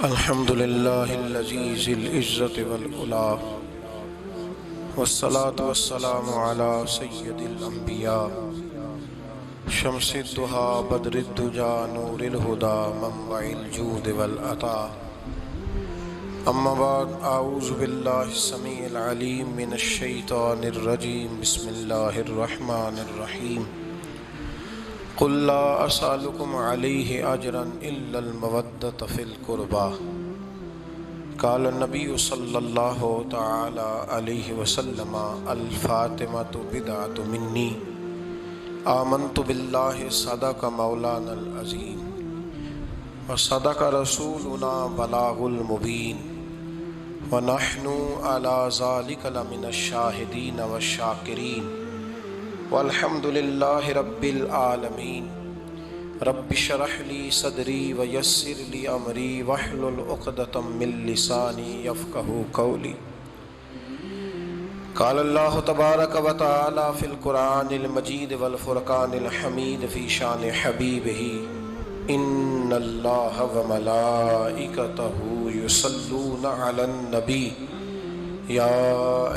الحمد لله العزيز العزة والعلا والصلاة والسلام على سيد الأنبياء شمس الضحى بدر الدجى نور الهدى منبع الجود والعطاء. أما بعد، أعوذ بالله السميع العليم من الشيطان الرجيم. بسم الله الرحمن الرحيم. قل لا أسألكم عليه أجرا إلا المودة في القربى. قال النبي صلى الله تعالى عليه وسلم: الفاطمة بدعة مني آمنت بالله صدق مولانا العظيم وصدق رسولنا بلاغ المبين ونحن على ذلك لمن الشاهدين والشاكرين والحمد لله رب العالمين. رب اشرح لي صدري ويسر لي امري واحلل عقدة من لساني يفقهوا قولي. قال الله تبارك وتعالى في القرآن المجيد والفرقان الحميد في شان حبيبه: إن الله وملائكته يصلون على النبي يا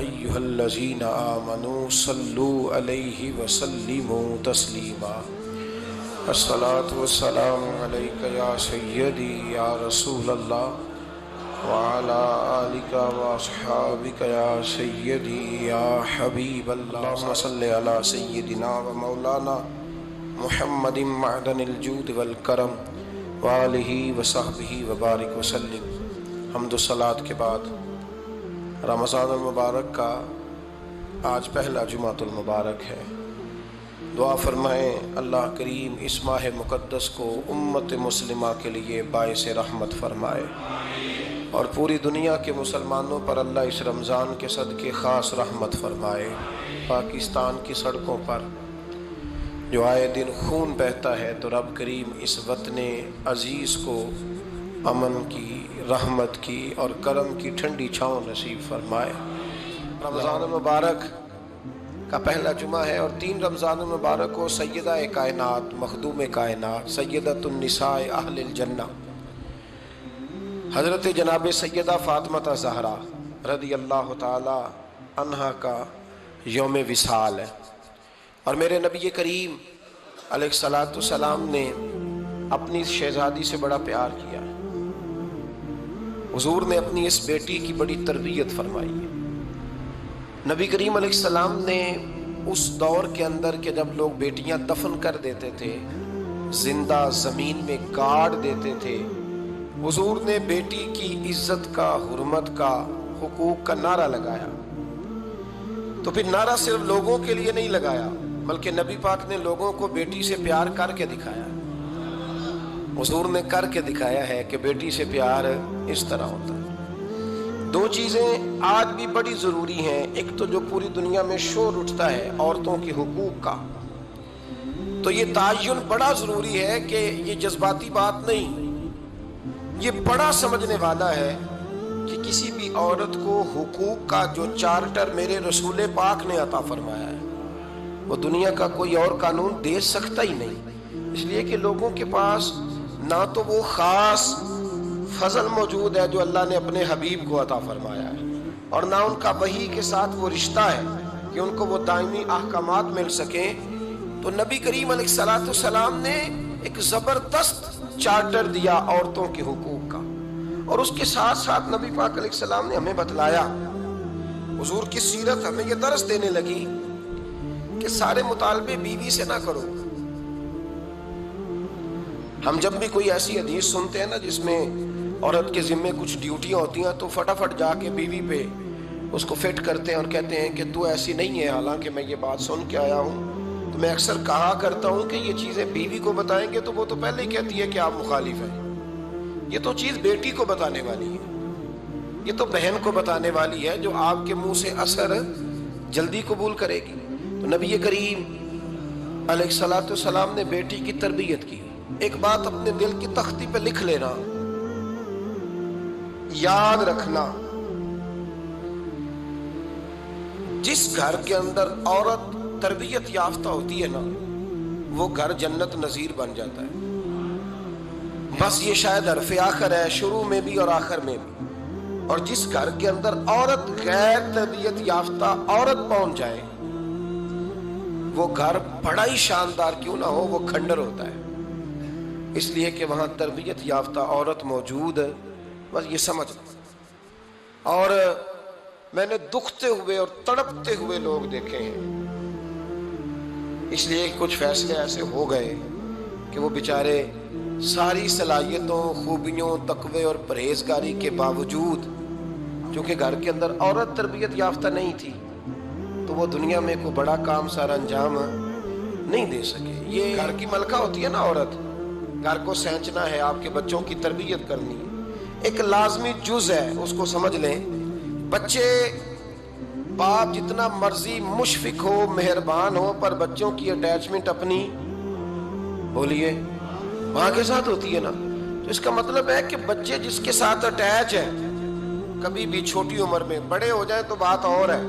أيها الذين آمنوا صلوا عليه وسلموا تسليما. الصلاة والسلام عليك يا سيدي يا رسول الله وعلى آلك وأصحابك يا سيدي يا حبيب الله. اللهم صل على سيدنا ومولانا محمد معدن الجود والکرم وآلہ وصحبہ وبارک وسلم. حمد و صلاۃ کے بعد رمضان المبارک کا آج پہلا جمعۃ المبارک ہے. دعا فرمائیں اللہ کریم اس ماہ مقدس کو امت مسلمہ کے لیے باعث رحمت فرمائے اور پوری دنیا کے مسلمانوں پر اللہ اس رمضان کے صدقے خاص رحمت فرمائے. پاکستان کی سڑکوں پر جو آئے دن خون بہتا ہے تو رب کریم اس وطن عزیز کو امن کی، رحمت کی اور کرم کی ٹھنڈی چھاؤں نصیب فرمائے. رمضان المبارک کا پہلا جمعہ ہے اور 3 رمضان المبارک کو سیدہ کائنات، مخدوم کائنات، سیدۃ النساء اہل الجنہ حضرت جناب سیدہ فاطمہ زہرا رضی اللہ تعالی عنہا کا یوم وصال ہے. اور میرے نبی کریم علیہ الصلاۃ والسلام نے اپنی شہزادی سے بڑا پیار کیا. حضور نے اپنی اس بیٹی کی بڑی تربیت فرمائی ہے. نبی کریم علیہ السلام نے اس دور کے اندر کہ جب لوگ بیٹیاں دفن کر دیتے تھے، زندہ زمین میں گاڑ دیتے تھے، حضور نے بیٹی کی عزت کا، حرمت کا، حقوق کا نعرہ لگایا. تو پھر نعرہ صرف لوگوں کے لیے نہیں لگایا بلکہ نبی پاک نے لوگوں کو بیٹی سے پیار کر کے دکھایا. حضور نے کر کے دکھایا ہے کہ بیٹی سے پیار اس طرح ہوتا ہے. 2 چیزیں آج بھی بڑی ضروری ہیں. ایک تو جو پوری دنیا میں شور اٹھتا ہے عورتوں کے حقوق کا، تو یہ تعین بڑا ضروری ہے کہ یہ جذباتی بات نہیں، یہ بڑا سمجھنے والا ہے کہ کسی بھی عورت کو حقوق کا جو چارٹر میرے رسول پاک نے عطا فرمایا ہے وہ دنیا کا کوئی اور قانون دے سکتا ہی نہیں. اس لیے کہ لوگوں کے پاس نہ تو وہ خاص فضل موجود ہے جو اللہ نے اپنے حبیب کو عطا فرمایا ہے، اور نہ ان کا وحی کے ساتھ وہ رشتہ ہے کہ ان کو وہ دائمی احکامات مل سکیں. تو نبی کریم علیہ الصلاۃ والسلام نے ایک زبردست چارٹر دیا عورتوں کے حقوق کا، اور اس کے ساتھ ساتھ نبی پاک علیہ السلام نے ہمیں بتلایا. حضور کی سیرت ہمیں یہ درس دینے لگی کہ سارے مطالبے بیوی سے نہ کرو. ہم جب بھی کوئی ایسی حدیث سنتے ہیں نا جس میں عورت کے ذمے کچھ ڈیوٹیاں ہوتی ہیں تو فٹافٹ جا کے بیوی پہ اس کو فٹ کرتے ہیں اور کہتے ہیں کہ تو ایسی نہیں ہے. حالانکہ میں یہ بات سن کے آیا ہوں تو میں اکثر کہا کرتا ہوں کہ یہ چیزیں بیوی کو بتائیں گے تو وہ تو پہلے ہی کہتی ہے کہ آپ مخالف ہیں. یہ تو چیز بیٹی کو بتانے والی ہے، یہ تو بہن کو بتانے والی ہے جو آپ کے منہ سے اثر جلدی قبول کرے گی. تو نبی کریم علیہ الصلاۃ والسلام نے بیٹی کی تربیت کی. ایک بات اپنے دل کی تختی پہ لکھ لینا، یاد رکھنا، جس گھر کے اندر عورت تربیت یافتہ ہوتی ہے نا وہ گھر جنت نظیر بن جاتا ہے. بس یہ شاید حرف آخر ہے، شروع میں بھی اور آخر میں بھی۔ اور جس گھر کے اندر عورت غیر تربیت یافتہ عورت پہنچ جائے، وہ گھر بڑا ہی شاندار کیوں نہ ہو، وہ کھنڈر ہوتا ہے، اس لیے کہ وہاں تربیت یافتہ عورت موجود ہے۔ بس یہ سمجھ لو۔ اور میں نے دکھتے ہوئے اور تڑپتے ہوئے لوگ دیکھے ہیں، اس لیے کچھ فیصلے ایسے ہو گئے کہ وہ بیچارے ساری صلاحیتوں، خوبیوں، تقوی اور پرہیزگاری کے باوجود، چونکہ گھر کے اندر عورت تربیت یافتہ نہیں تھی، تو وہ دنیا میں کوئی بڑا کام سارا انجام نہیں دے سکے۔ یہ گھر کی ملکہ ہوتی ہے نا عورت، گھر کو سینچنا ہے، آپ کے بچوں کی تربیت کرنی ہے، ایک لازمی جز ہے، اس کو سمجھ لیں۔ بچے، باپ جتنا مرضی مشفق ہو، مہربان ہو، پر بچوں کی اٹیچمنٹ اپنی، بولیے، ماں کے ساتھ ہوتی ہے نا۔ تو اس کا مطلب ہے کہ بچے جس کے ساتھ اٹیچ ہے، کبھی بھی چھوٹی عمر میں، بڑے ہو جائیں تو بات اور ہے،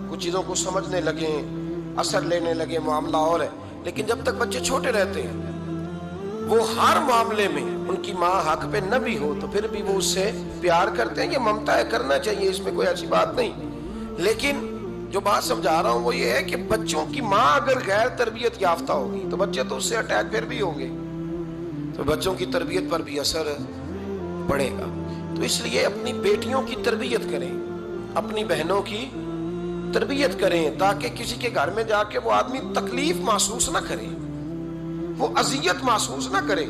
کچھ چیزوں کو سمجھنے لگیں، اثر لینے لگے، معاملہ اور ہے، لیکن جب تک بچے چھوٹے رہتے ہیں، وہ ہر معاملے میں ان کی ماں حق پہ نہ بھی ہو تو پھر بھی وہ اس سے پیار کرتے ہیں۔ یہ ممتا ہے، کرنا چاہیے، اس میں کوئی ایسی بات نہیں، لیکن جو بات سمجھا رہا ہوں وہ یہ ہے کہ بچوں کی ماں اگر غیر تربیت یافتہ ہوگی تو بچے تو اس سے اٹیچ پھر بھی ہوں گے، تو بچوں کی تربیت پر بھی اثر پڑے گا۔ تو اس لیے اپنی بیٹیوں کی تربیت کریں، اپنی بہنوں کی تربیت کریں، تاکہ کسی کے گھر میں جا کے وہ آدمی تکلیف محسوس نہ کرے، وہ اذیت محسوس نہ کرے،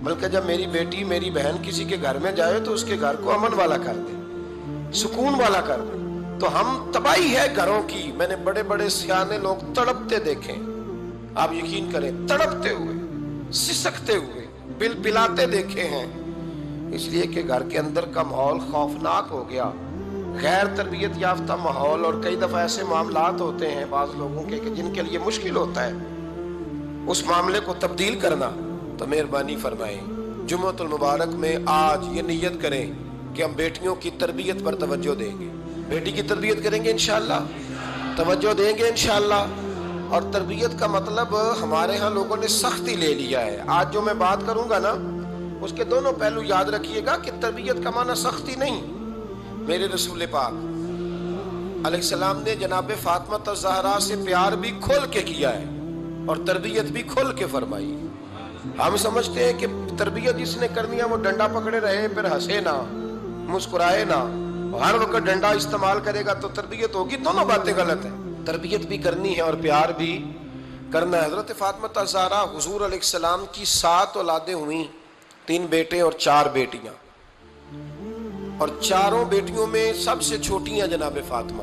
بلکہ جب میری بیٹی، میری بہن کسی کے گھر میں جائے تو اس کے گھر کو امن والا کر دے، سکون والا کر دے۔ تو ہم تباہی ہے گھروں کی، میں نے بڑے بڑے سیانے لوگ تڑپتے دیکھیں، آپ یقین کریں، تڑپتے ہوئے، سسکتے ہوئے، بل بلاتے دیکھے ہیں، اس لیے کہ گھر کے اندر کا ماحول خوفناک ہو گیا، غیر تربیت یافتہ ماحول۔ اور کئی دفعہ ایسے معاملات ہوتے ہیں بعض لوگوں کے کہ جن کے لیے مشکل ہوتا ہے اس معاملے کو تبدیل کرنا، تو مہربانی فرمائیں جمعۃ المبارک میں آج یہ نیت کریں کہ ہم بیٹیوں کی تربیت پر توجہ دیں گے، بیٹی کی تربیت کریں گے انشاءاللہ، توجہ دیں گے انشاءاللہ۔ اور تربیت کا مطلب ہمارے ہاں لوگوں نے سختی لے لیا ہے۔ آج جو میں بات کروں گا نا، اس کے دونوں پہلو یاد رکھیے گا کہ تربیت کا معنی سختی نہیں۔ میرے رسول پاک علیہ السلام نے جناب فاطمہ الزہرا سے پیار بھی کھول کے کیا ہے اور تربیت بھی کھول کے فرمائی۔ ہم سمجھتے ہیں کہ تربیت جس نے کرنی ہے وہ ڈنڈا پکڑے رہے، پھر ہنسے نہ، مسکرائے نہ، ہر وقت ڈنڈا استعمال کرے گا تو تربیت ہوگی۔ دونوں باتیں غلط ہیں، تربیت بھی کرنی ہے اور پیار بھی کرنا ہے۔ حضرت فاطمہ الزہرا حضور علیہ السلام کی 7 اولادیں ہوئیں، 3 بیٹے اور 4 بیٹیاں، اور چاروں بیٹیوں میں سب سے چھوٹی ہیں جناب فاطمہ۔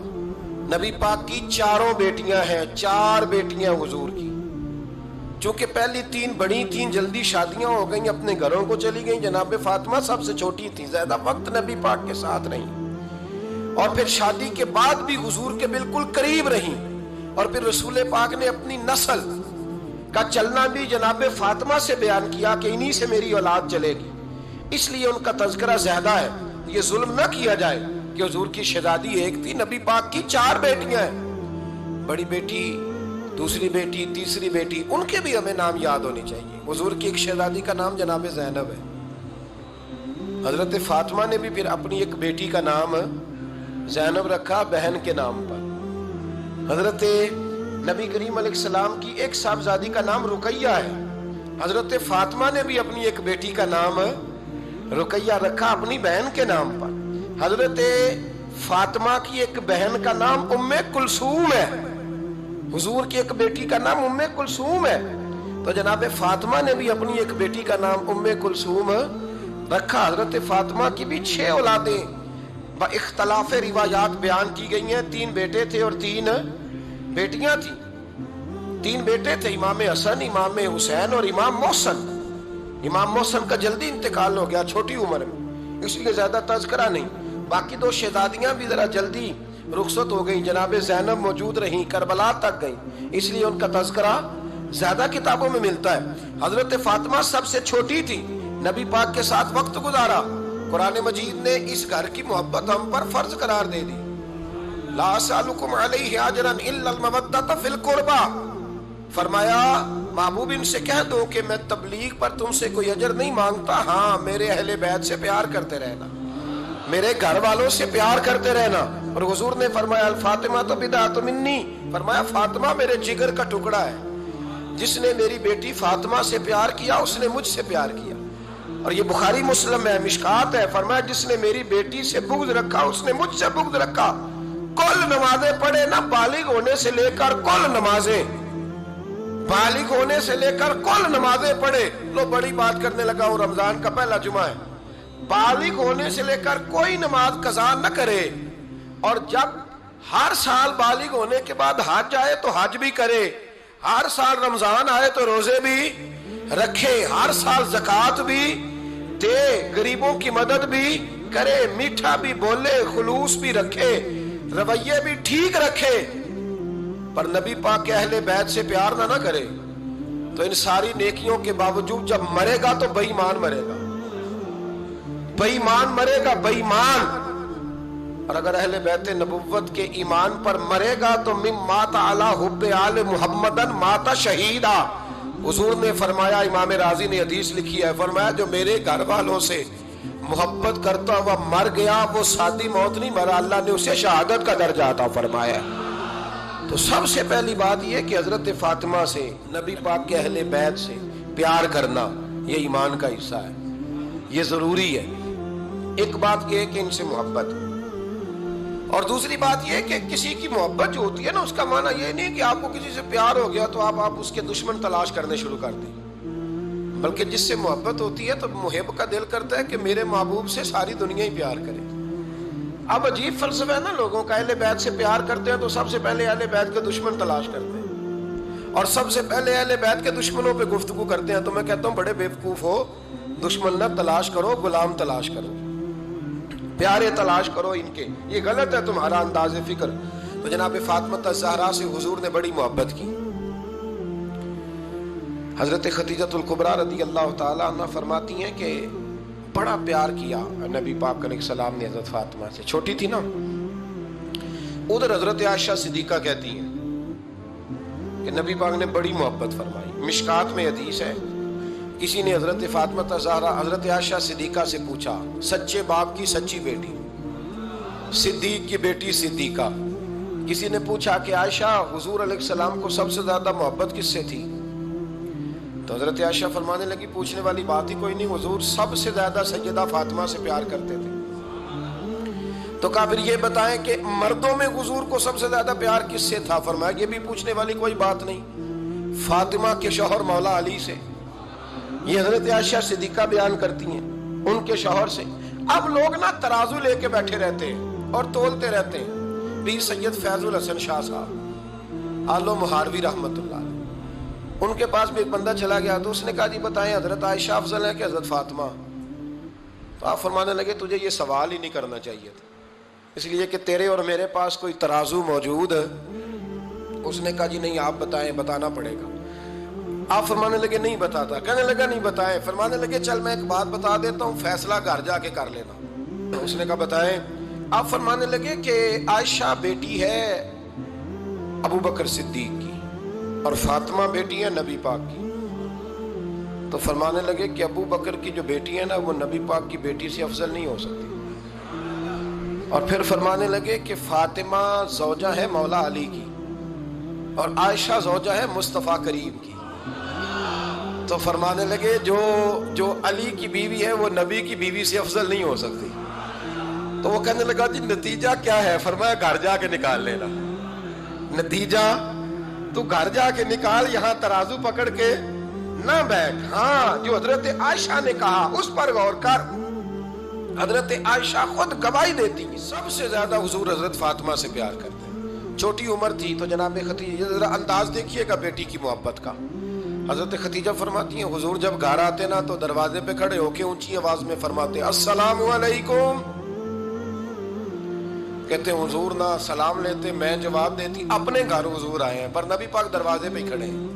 نبی پاک کی 4 بیٹیاں ہیں، 4 بیٹیاں حضور کی، چونکہ پہلی 3 بڑی تھیں، جلدی شادیاں ہو گئیں، اپنے گھروں کو چلی گئیں، جناب فاطمہ سب سے چھوٹی تھی، زیادہ وقت نبی پاک کے ساتھ رہیں، اور پھر شادی کے بعد بھی حضور کے بالکل قریب رہیں، اور پھر رسول پاک نے اپنی نسل کا چلنا بھی جناب فاطمہ سے بیان کیا کہ انہی سے میری اولاد چلے گی، اس لیے ان کا تذکرہ زیادہ ہے۔ یہ ظلم نہ کیا جائے کہ حضور کی شہزادی ایک تھی، نبی پاک کی 4 بیٹیاں ہیں، بڑی بیٹی، دوسری بیٹی، تیسری بیٹی، ان کے بھی ہمیں نام یاد ہونے چاہیے۔ حضور کی ایک شہزادی کا نام جناب زینب ہے، حضرت فاطمہ نے بھی پھر اپنی ایک بیٹی کا نام زینب رکھا بہن کے نام پر۔ حضرت نبی کریم علیہ السلام کی ایک صاحبزادی کا نام رقیہ ہے، حضرت فاطمہ نے بھی اپنی ایک بیٹی کا نام رقیہ رکھا اپنی بہن کے نام پر۔ حضرت فاطمہ کی ایک بہن کا نام ام کلثوم ہے، حضور کی ایک بیٹی کا نام ام کلثوم ہے، تو جناب فاطمہ نے بھی اپنی ایک بیٹی کا نام ام کلثوم رکھا۔ حضرت فاطمہ کی بھی 6 اولادیں با اختلاف روایات بیان کی گئی ہیں، 3 بیٹے تھے اور 3 بیٹیاں تھیں۔ 3 بیٹے تھے، امام حسن، امام حسین اور امام محسن۔ امام محسن کا جلدی انتقال ہو گیا چھوٹی عمر میں، اس لیے زیادہ تذکرہ نہیں۔ باقی 2 شہزادیاں بھی ذرا جلدی رخصت ہو گئیں، جناب زینب موجود رہیں، کربلا تک گئیں، اس لیے ان کا تذکرہ زیادہ کتابوں میں ملتا ہے۔ حضرت فاطمہ سب سے چھوٹی تھی، نبی پاک کے ساتھ وقت گزارا، قرآن مجید نے اس گھر کی محبت ہم پر فرض قرار دے دی۔ لا اسألکم علیہ اجرا الا المودۃ فی القربى، فرمایا محبوب ان سے کہہ دو کہ میں تبلیغ پر تم سے کوئی اجر نہیں مانگتا، ہاں میرے اہل بیت سے پیار کرتے رہنا، میرے گھر والوں سے پیار کرتے رہنا۔ اور حضور نے فرمایا الفاطمہ تو بدعۃ منی، فرمایا فاطمہ میرے جگر کا ٹکڑا ہے، جس نے میری بیٹی فاطمہ سے پیار کیا اس نے مجھ سے پیار کیا۔ اور یہ بخاری مسلم ہے، مشکات ہے، فرمایا جس نے میری بیٹی سے بغض رکھا اس نے مجھ سے بغض رکھا۔ کل نمازیں پڑھے نا، بالغ ہونے سے لے کر کل نمازیں، بالغ ہونے سے لے کر کل نمازیں پڑھے۔ لو بڑی بات کرنے لگا ہوں، رمضان کا پہلا جمعہ ہے، بالغ ہونے سے لے کر کوئی نماز قضا نہ کرے، اور جب ہر سال بالغ ہونے کے بعد حج آئے تو حج بھی کرے، ہر سال رمضان آئے تو روزے بھی رکھے، ہر سال زکوٰۃ بھی دے، غریبوں کی مدد بھی کرے، میٹھا بھی بولے، خلوص بھی رکھے، رویے بھی ٹھیک رکھے، پر نبی پاک کے اہل بیت سے پیار نہ کرے تو ان ساری نیکیوں کے باوجود جب مرے گا تو بے ایمان مرے گا، بے ایمان مرے گا، بے ایمان۔ اور اگر اہل بیت نبوت کے ایمان پر مرے گا تو من مات علی حب آل محمدن مات شہیدا۔ حضور نے فرمایا، امام رازی نے حدیث لکھی ہے، فرمایا جو میرے گھر والوں سے محبت کرتا ہوا مر گیا وہ سادی موت نہیں مرا، اللہ نے اسے شہادت کا درجہ عطا فرمایا۔ تو سب سے پہلی بات یہ کہ حضرت فاطمہ سے، نبی پاک کے اہل بیت سے پیار کرنا یہ ایمان کا حصہ ہے، یہ ضروری ہے۔ ایک بات یہ ہے کہ ان سے محبت، اور دوسری بات یہ کہ کسی کی محبت جو ہوتی ہے نا، اس کا معنی یہ نہیں کہ آپ کو کسی سے پیار ہو گیا تو آپ اس کے دشمن تلاش کرنے شروع کر دیں، بلکہ جس سے محبت ہوتی ہے تو محب کا دل کرتا ہے کہ میرے محبوب سے ساری دنیا ہی پیار کرے۔ اب عجیب فلسفہ ہے نا لوگوں کا، اہل بیت سے پیار کرتے ہیں تو سب سے پہلے اہل بیت کے دشمن تلاش کرتے ہیں، اور سب سے پہلے اہل بیت کے دشمنوں پہ گفتگو کرتے ہیں۔ تو میں کہتا ہوں بڑے بیوقوف ہو، دشمن نہ تلاش کرو، غلام تلاش کرو، پیارے تلاش کرو ان کے، یہ غلط ہے تمہارا انداز فکر۔ تو جناب فاطمہ الزہرا سے حضور نے بڑی محبت کی۔ حضرت خدیجہ الکبریٰ رضی اللہ تعالی عنہ فرماتی ہیں کہ بڑا پیار کیا نبی پاک علیہ السلام نے حضرت فاطمہ سے، چھوٹی تھی نا۔ ادھر حضرت عائشہ صدیقہ کہتی ہیں کہ نبی پاک نے بڑی محبت فرمائی۔ مشکات میں حدیث ہے، کسی نے حضرت فاطمہ الزہرا حضرت عائشہ صدیقہ سے پوچھا، سچے باپ کی سچی بیٹی، صدیق کی بیٹی صدیقہ، کسی نے پوچھا کہ عائشہ حضور علیہ السلام کو سب سے زیادہ محبت کس سے تھی؟ تو حضرت عائشہ فرمانے لگی پوچھنے والی بات ہی کوئی نہیں، حضور سب سے زیادہ سیدہ فاطمہ سے پیار کرتے تھے۔ تو کہا پھر یہ بتائیں کہ مردوں میں حضور کو سب سے زیادہ پیار کس سے تھا؟ فرمایا یہ بھی پوچھنے والی کوئی بات نہیں، فاطمہ کے شوہر مولا علی سے۔ یہ حضرت عائشہ صدیقہ بیان کرتی ہیں ان کے شوہر سے۔ اب لوگ نا ترازو لے کے بیٹھے رہتے ہیں اور تولتے رہتے ہیں۔ پیر سید فیض الحسن شاہ صاحب آلو مہاروی رحمت اللہ، ان کے پاس بھی ایک بندہ چلا گیا تو اس نے کہا جی بتائیں حضرت عائشہ افضل ہے کہ حضرت فاطمہ؟ تو آپ فرمانے لگے تجھے یہ سوال ہی نہیں کرنا چاہیے تھا، اس لیے کہ تیرے اور میرے پاس کوئی ترازو موجود ہے۔ اس نے کہا جی نہیں آپ بتائیں، بتانا پڑے گا۔ آپ فرمانے لگے نہیں بتاتا، کہنے لگا نہیں بتائیں، فرمانے لگے چل میں ایک بات بتا دیتا ہوں، فیصلہ گھر جا کے کر لینا۔ اس نے کہا بتائیں۔ آپ فرمانے لگے کہ عائشہ بیٹی ہے ابو بکر صدیق کی اور فاطمہ بیٹی ہے نبی پاک کی۔ تو فرمانے لگے کہ ابو بکر کی جو بیٹی ہے نا وہ نبی پاک کی بیٹی سے افضل نہیں ہو سکتی۔ اور پھر فرمانے لگے کہ فاطمہ زوجہ ہے مولا علی کی اور عائشہ زوجہ ہے مصطفیٰ کریم کی۔ تو فرمانے لگے جو علی کی بیوی ہے وہ نبی کی بیوی سے افضل نہیں ہو سکتی۔ تو وہ کہنے لگا جی نتیجہ کیا ہے؟ فرمایا گھر جا کے نکال لینا، نتیجہ تو گھر جا کے نکال، یہاں ترازو پکڑ کے نہ بیٹھ۔ ہاں جو حضرت عائشہ نے کہا اس پر غور کر، حضرت عائشہ خود گواہی دیتی سب سے زیادہ حضور حضرت فاطمہ سے پیار کرتے ہیں۔ چھوٹی عمر تھی تو جناب خدیجہ، ذرا انداز دیکھیے گا بیٹی کی محبت کا۔ حضرت خدیجہ فرماتی ہیں حضور جب گھر آتے نا تو دروازے پہ کھڑے ہو کے اونچی آواز میں فرماتے السلام علیکم، کہتے ہیں حضور نہ سلام لیتے میں جواب دیتی، اپنے گھر حضور آئے ہیں پر نبی پاک دروازے پہ کھڑے ہیں۔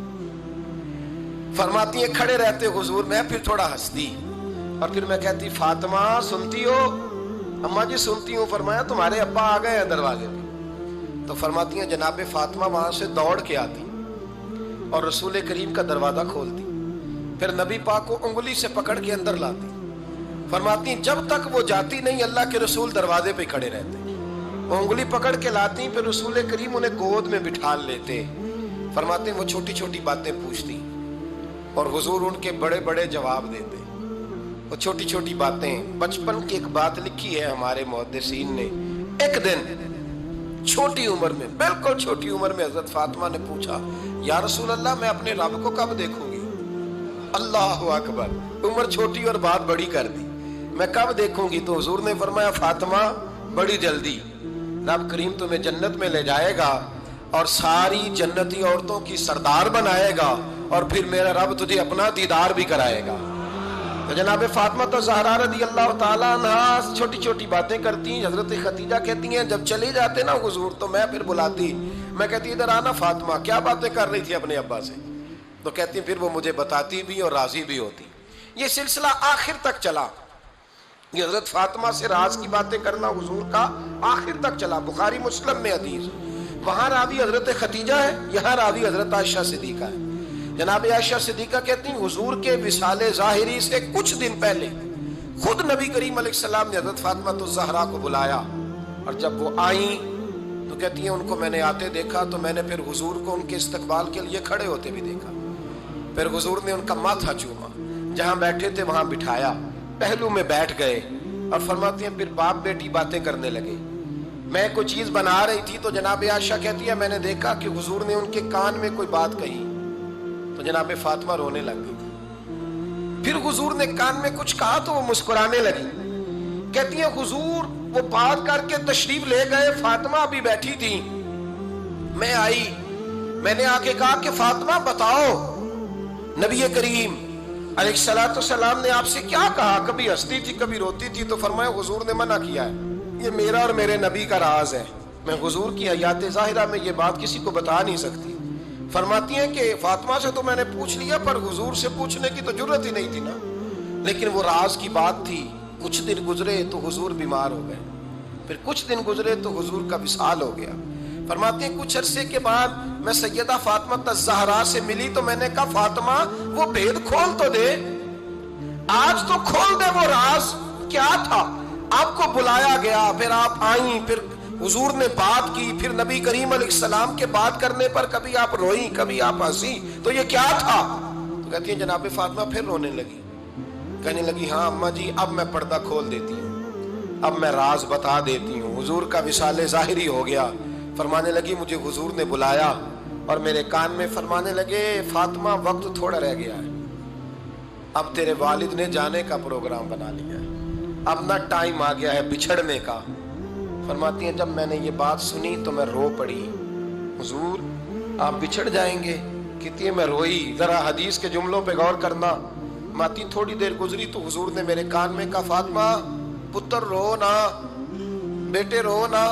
فرماتی ہیں کھڑے رہتے حضور، میں پھر تھوڑا ہنستی اور پھر میں کہتی فاطمہ سنتی ہو؟ اماں جی سنتی ہوں۔ فرمایا تمہارے ابا آ گئے ہیں دروازے پہ۔ تو فرماتی ہیں جناب فاطمہ وہاں سے دوڑ کے آتی اور رسول کریم کا دروازہ کھولتی، پھر نبی پاک کو انگلی سے پکڑ کے اندر لاتی، فرماتی جب تک وہ جاتی نہیں اللہ کے رسول دروازے پہ کھڑے رہتے، وہ انگلی پکڑ کے لاتی، پھر رسول کریم انہیں گود میں بٹھا لیتے، فرماتے وہ چھوٹی چھوٹی باتیں پوچھتی اور حضور ان کے بڑے بڑے جواب دیتے۔ وہ چھوٹی چھوٹی باتیں، بچپن کی ایک بات لکھی ہے ہمارے محدثین نے، ایک دن چھوٹی عمر میں، بالکل چھوٹی عمر میں حضرت فاطمہ نے پوچھا یا رسول اللہ میں اپنے رب کو کب دیکھوں گی؟ اللہ اکبر، عمر چھوٹی اور بات بڑی کر دی، میں کب دیکھوں گی؟ تو حضور نے فرمایا فاطمہ بڑی جلدی، رب کریم تمہیں جنت میں لے جائے گا اور ساری جنتی عورتوں کی سردار بنائے گا، اور پھر میرا رب تجھے اپنا دیدار بھی کرائے گا۔ تو جناب فاطمہ تو زہرا رضی اللہ تعالیٰ عنہا چھوٹی چھوٹی باتیں کرتی ہیں۔ حضرت خدیجہ کہتی ہیں جب چلے جاتے نا حضور تو میں پھر بلاتی، میں کہتی ادھر آنا فاطمہ، کیا باتیں کر رہی تھی اپنے ابا سے؟ تو کہتی پھر وہ مجھے بتاتی بھی اور راضی بھی ہوتی۔ یہ سلسلہ آخر تک چلا، یہ حضرت فاطمہ سے راز کی باتیں کرنا حضور کا آخر تک چلا۔ بخاری مسلم میں حدیث، وہاں راوی حضرت خدیجہ ہے، یہاں راوی حضرت عائشہ صدیقہ ہے۔ جناب عائشہ صدیقہ کہتی ہیں حضور کے وصال ظاہری سے کچھ دن پہلے خود نبی کریم علیہ السلام نے حضرت فاطمہ الزہرا کو بلایا، اور جب وہ آئیں تو کہتی ہیں ان کو میں نے آتے دیکھا تو میں نے پھر حضور کو ان کے استقبال کے لیے کھڑے ہوتے بھی دیکھا، پھر حضور نے ان کا ماتھا چوما، جہاں بیٹھے تھے وہاں بٹھایا، پہلو میں بیٹھ گئے، اور فرماتی ہیں پھر باپ بیٹی باتیں کرنے لگے۔ میں کوئی چیز بنا رہی تھی تو جناب عائشہ کہتی ہے میں نے دیکھا کہ حضور نے ان کے کان میں کوئی بات کہی، تو جناب فاطمہ رونے لگ گئی۔ پھر حضور نے کان میں کچھ کہا تو وہ مسکرانے لگی۔ کہتی ہیں حضور وہ بات کر کے تشریف لے گئے، فاطمہ ابھی بیٹھی تھی، میں آئی، میں نے آ کے کہا کہ فاطمہ بتاؤ نبی کریم علیہ الصلوۃ والسلام نے آپ سے کیا کہا؟ کبھی ہنستی تھی کبھی روتی تھی، تو فرمایا حضور نے منع کیا ہے، یہ میرا اور میرے نبی کا راز ہے، میں حضور کی حیات ظاہرہ میں یہ بات کسی کو بتا نہیں سکتی۔ فرماتی ہیں کہ فاطمہ سے تو میں نے پوچھ لیا پر حضور سے پوچھنے کی تو جرت ہی نہیں تھی نا، لیکن وہ راز کی بات تھی۔ کچھ دن گزرے تو حضور بیمار ہو گئے، پھر کچھ دن گزرے تو حضور کا وصال ہو گیا۔ فرماتی ہیں کچھ عرصے کے بعد میں سیدہ فاطمہ الزہرا سے ملی تو میں نے کہا فاطمہ وہ بھید کھول تو دے، آج تو کھول دے وہ راز کیا تھا۔ آپ کو بلایا گیا، پھر آپ آئیں، پھر حضور نے بات کی، پھر نبی کریم علیہ السلام کے بات کرنے پر کبھی آپ روئیں کبھی آپ ہنسی، تو یہ کیا تھا؟ تو کہتی ہیں جناب فاطمہ پھر رونے لگی، کہنے لگی ہاں اماں جی اب میں پردہ کھول دیتی ہوں، اب میں راز بتا دیتی ہوں، حضور کا وصال ظاہری ہو گیا۔ فرمانے لگی مجھے حضور نے بلایا اور میرے کان میں فرمانے لگے فاطمہ وقت تھوڑا رہ گیا ہے، اب تیرے والد نے جانے کا پروگرام بنا لیا ہے، اب نہ ٹائم آ گیا ہے بچھڑنے کا۔ فرماتی ہیں جب میں نے یہ بات سنی تو میں رو پڑی، حضور آپ بچھڑ جائیں گے؟ کہتی ہے میں روئی۔ ذرا حدیث کے جملوں پہ غور کرنا، ماتی تھوڑی دیر گزری تو حضور نے میرے کان میں کہا فاطمہ پتر رو نہ، بیٹے رو نہ،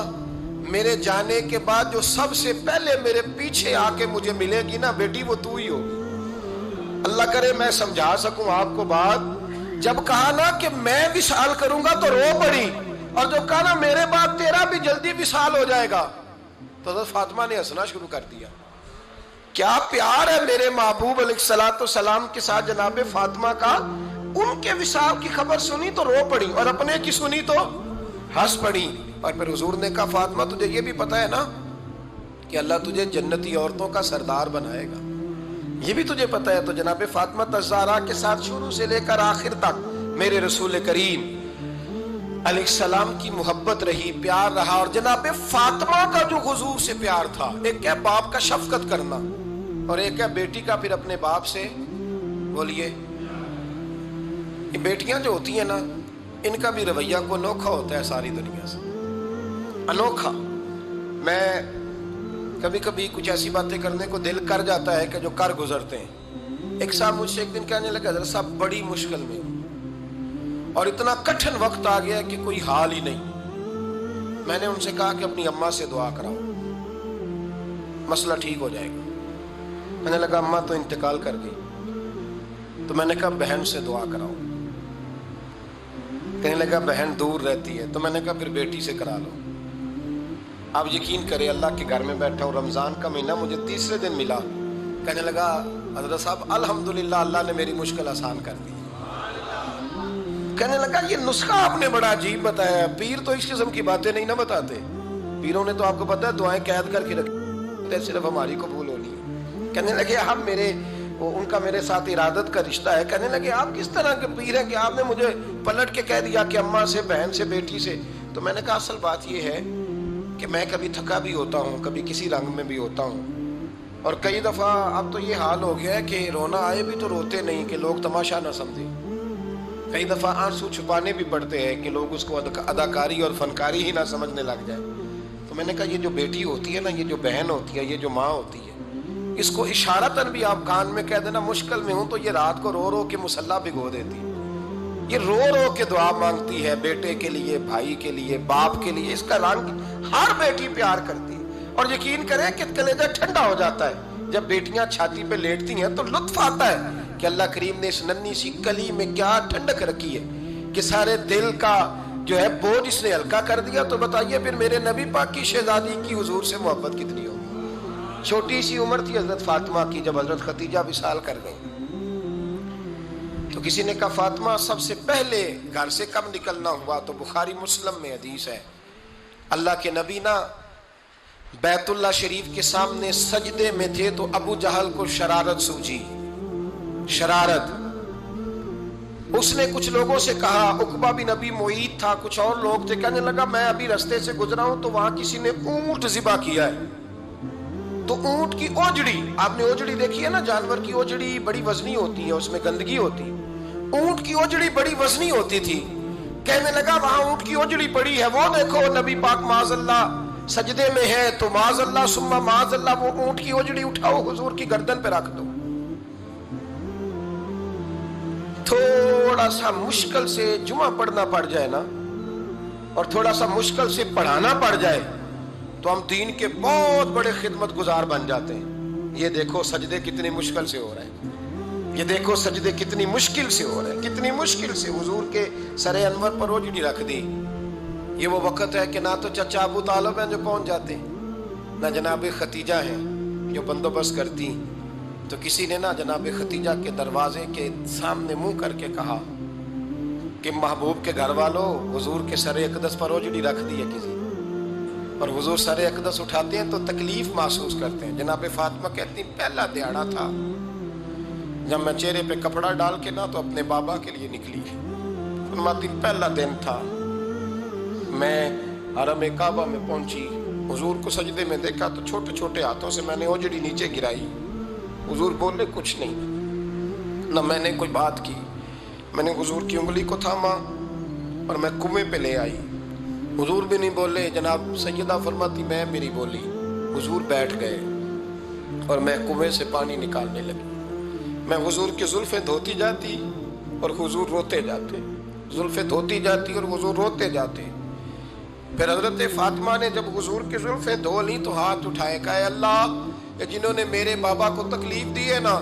میرے جانے کے بعد جو سب سے پہلے میرے پیچھے آ کے مجھے ملے گی نا بیٹی وہ تو ہی ہوگی۔ اللہ کرے میں سمجھا سکوں آپ کو بات، جب کہا نا کہ میں وصال کروں گا تو رو پڑی، اور جو کہا نا میرے بعد تیرا بھی جلدی وصال ہو جائے گا تو حضرت فاطمہ نے ہنسنا شروع کر دیا۔ کیا پیار ہے میرے محبوب علیہ الصلوۃ والسلام کے ساتھ جناب فاطمہ کا۔ ان کے وصال کی خبر سنی تو رو پڑی اور اپنے کی سنی تو ہنس پڑی۔ اور پھر حضور نے کہا فاطمہ تجھے یہ بھی پتا ہے نا کہ اللہ تجھے جنتی عورتوں کا سردار بنائے گا، یہ بھی تجھے پتا ہے۔ تو جناب فاطمہ الزہرا کے ساتھ شروع سے لے کر آخر تک میرے رسول کریم علیہ السلام کی محبت رہی، پیار رہا۔ اور جناب فاطمہ کا جو حضور سے پیار تھا، ایک ہے باپ کا شفقت کرنا اور ایک ہے بیٹی کا پھر اپنے باپ سے، بولیے یہ بیٹیاں جو ہوتی ہیں نا ان کا بھی رویہ کو انوکھا ہوتا ہے ساری دنیا سے، انوکھا۔ میں کبھی کبھی کچھ ایسی باتیں کرنے کو دل کر جاتا ہے کہ جو کر گزرتے ہیں۔ ایک صاحب مجھ سے ایک دن کہنے لگا حضرت صاحب بڑی مشکل میں ہوں اور اتنا کٹھن وقت آ گیا کہ کوئی حال ہی نہیں۔ میں نے ان سے کہا کہ اپنی اماں سے دعا کراؤ، مسئلہ ٹھیک ہو جائے گا۔ میں نے لگا اماں تو انتقال کر گئی، تو میں نے کہا بہن سے دعا کراؤ۔ کہنے لگا بہن دور رہتی ہے، تو میں نے کہا پھر بیٹی سے کرا لو۔ آپ یقین کرے اللہ کے گھر میں بیٹھا ہوں، رمضان کا مہینہ مجھے تیسرے دن ملا، کہنے لگا حضرت صاحب الحمدللہ اللہ نے میری مشکل آسان کر دی. کہنے لگا یہ نسخہ آپ نے بڑا عجیب بتایا, پیر تو اس قسم کی باتیں نہیں نہ بتاتے, پیروں نے تو آپ کو پتہ ہے دعائیں قید کر کے رکھی, صرف ہماری قبول ہونی ہے. کہنے لگے ہم ان کا میرے ساتھ ارادت کا رشتہ ہے. کہنے لگے آپ کس طرح کے پیر ہیں کہ آپ نے مجھے پلٹ کے کہہ دیا کہ اماں سے, بہن سے, بیٹی سے. تو میں نے کہا اصل بات یہ ہے کہ میں کبھی تھکا بھی ہوتا ہوں, کبھی کسی رنگ میں بھی ہوتا ہوں, اور کئی دفعہ اب تو یہ حال ہو گیا ہے کہ رونا آئے بھی تو روتے نہیں کہ لوگ تماشا نہ سمجھیں. کئی دفعہ آنسو چھپانے بھی پڑتے ہیں کہ لوگ اس کو اداکاری اور فنکاری ہی نہ سمجھنے لگ جائے. تو میں نے کہا یہ جو بیٹی ہوتی ہے نا, یہ جو بہن ہوتی ہے, یہ جو ماں ہوتی ہے, اس کو اشارتاً بھی آپ کان میں کہہ دینا مشکل میں ہوں تو یہ رات کو رو رو کے مصلی بھگو دیتی ہے. یہ رو رو کے دعا مانگتی ہے بیٹے کے لیے, بھائی کے لیے, باپ کے لیے. اس کا رنگ ہر بیٹی پیار کرتی ہے. اور یقین کریں کہ کلیجہ ٹھنڈا ہو جاتا ہے جب بیٹیاں چھاتی پہ لیٹتی ہیں تو لطف آتا ہے کہ اللہ کریم نے اس ننھی سی کلی میں کیا ٹھنڈک رکھی ہے کہ سارے دل کا جو ہے بوجھ اس نے ہلکا کر دیا. تو بتائیے پھر میرے نبی پاک کی شہزادی کی حضور سے محبت کتنی ہوگی. چھوٹی سی عمر تھی حضرت فاطمہ کی جب حضرت خدیجہ وصال کر گئی. تو کسی نے کہا فاطمہ سب سے پہلے گھر سے کب نکلنا ہوا, تو بخاری مسلم میں حدیث ہے اللہ کے نبی نا بیت اللہ شریف کے سامنے سجدے میں تھے تو ابو جہل کو شرارت سوجی. شرارت, اس نے کچھ لوگوں سے کہا, عقبہ بن ابی معیط تھا, کچھ اور لوگ تھے, کہنے لگا میں ابھی رستے سے گزرا ہوں تو وہاں کسی نے اونٹ ذبح کیا ہے. تو اونٹ کی اوجڑی, آپ نے اوجڑی دیکھی ہے نا, جانور کی اوجڑی بڑی وزنی ہوتی ہے, اس میں گندگی ہوتی ہے. اونٹ کی اوجڑی بڑی وزنی ہوتی تھی. کہنے لگا وہاں اونٹ کی اوجڑی پڑی ہے, وہ دیکھو نبی پاک معاذ اللہ سجدے میں ہے, تو معاذ اللہ ثم معاذ اللہ وہ اونٹ کی اوجڑی اٹھاؤ حضور کی گردن پہ رکھ دو. تھوڑا سا مشکل سے جمعہ پڑھنا پڑ جائے نا, اور تھوڑا سا مشکل سے پڑھانا پڑ جائے تو ہم دین کے بہت بڑے خدمت گزار بن جاتے ہیں. یہ دیکھو سجدے کتنی مشکل سے ہو رہے ہیں, یہ دیکھو سجدے کتنی مشکل سے ہو رہے ہیں, کتنی مشکل سے حضور کے سر انور پر اوجڑی رکھ دی. یہ وہ وقت ہے کہ نہ تو چچا ابو طالب ہیں جو پہنچ جاتے ہیں, نہ جناب ختیجہ ہیں جو بندوبست کرتی. تو کسی نے نا جناب ختیجہ کے دروازے کے سامنے منہ کر کے کہا کہ محبوب کے گھر والوں حضور کے سر اقدس پر اوجڑی رکھ دی ہے کسی, اور حضور سر اقدس اٹھاتے ہیں تو تکلیف محسوس کرتے ہیں. جناب فاطمہ کہتی پہلا دیہڑا تھا جب میں چہرے پہ کپڑا ڈال کے نا تو اپنے بابا کے لیے نکلی. فرماتی پہلا دن تھا, میں حرم کعبہ میں پہنچی, حضور کو سجدے میں دیکھا تو چھوٹے چھوٹے ہاتھوں سے میں نے اوجڑی نیچے گرائی. حضور بولے کچھ نہیں, نہ میں نے کوئی بات کی. میں نے حضور کی انگلی کو تھاما اور میں کنویں پہ لے آئی. حضور بھی نہیں بولے. جناب سیدہ فرماتی میں بھی نہیں بولی. حضور بیٹھ گئے اور میں کنویں سے پانی نکالنے لگی. میں حضور کی زلفیں دھوتی جاتی اور حضور روتے جاتے, زلفیں دھوتی جاتی اور حضور روتے جاتے. پھر حضرت فاطمہ نے جب حضور کی زلفیں دھو لی تو ہاتھ اٹھائے, کہا اے اللہ جنہوں نے میرے بابا کو تکلیف دی ہے نا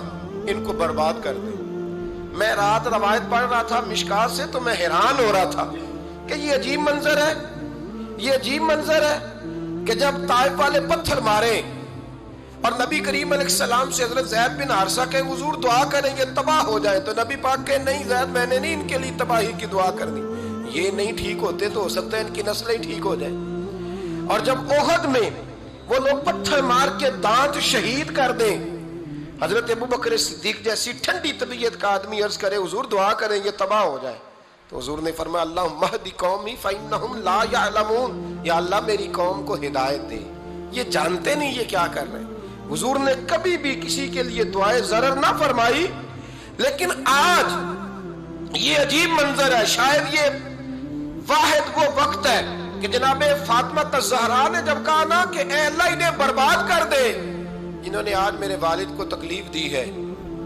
ان کو برباد کر دے. میں رات روایت پڑھ رہا تھا مشکات سے تو میں حیران ہو رہا تھا کہ یہ عجیب منظر ہے, یہ عجیب منظر ہے کہ جب طائف والے پتھر مارے اور نبی کریم علیہ السلام سے حضرت زید بن حارثہ کہ حضور دعا کریں یہ تباہ ہو جائے, تو نبی پاک کہ نہیں زید میں نے نہیں ان کے لیے تباہی کی دعا کر دی, یہ نہیں ٹھیک ہوتے تو ہو سکتا ہے ان کی نسلیں ٹھیک ہو جائے. اور جب احد میں وہ لوگ پتھر مار کے دانت شہید کر دیں, حضرت ابو بکر صدیق جیسی ٹھنڈی طبیعت کا آدمی عرض کرے حضور دعا کریں یہ تباہ ہو جائے, تو حضور نے فرمایا اللہم اہدی قومی فإنہم لا یعلمون, یا اللہ میری قوم کو ہدایت دے, یہ جانتے نہیں یہ کیا کر رہے ہیں. حضور نے کبھی بھی کسی کے لیے دعائے ضرر نہ فرمائی, لیکن آج یہ عجیب منظر ہے. شاید یہ واحد وہ وقت ہے کہ جناب فاطمہ الزہرا نے جب کہا نا کہ اے اللہ انہیں برباد کر دے جنہوں نے آج میرے والد کو تکلیف دی ہے.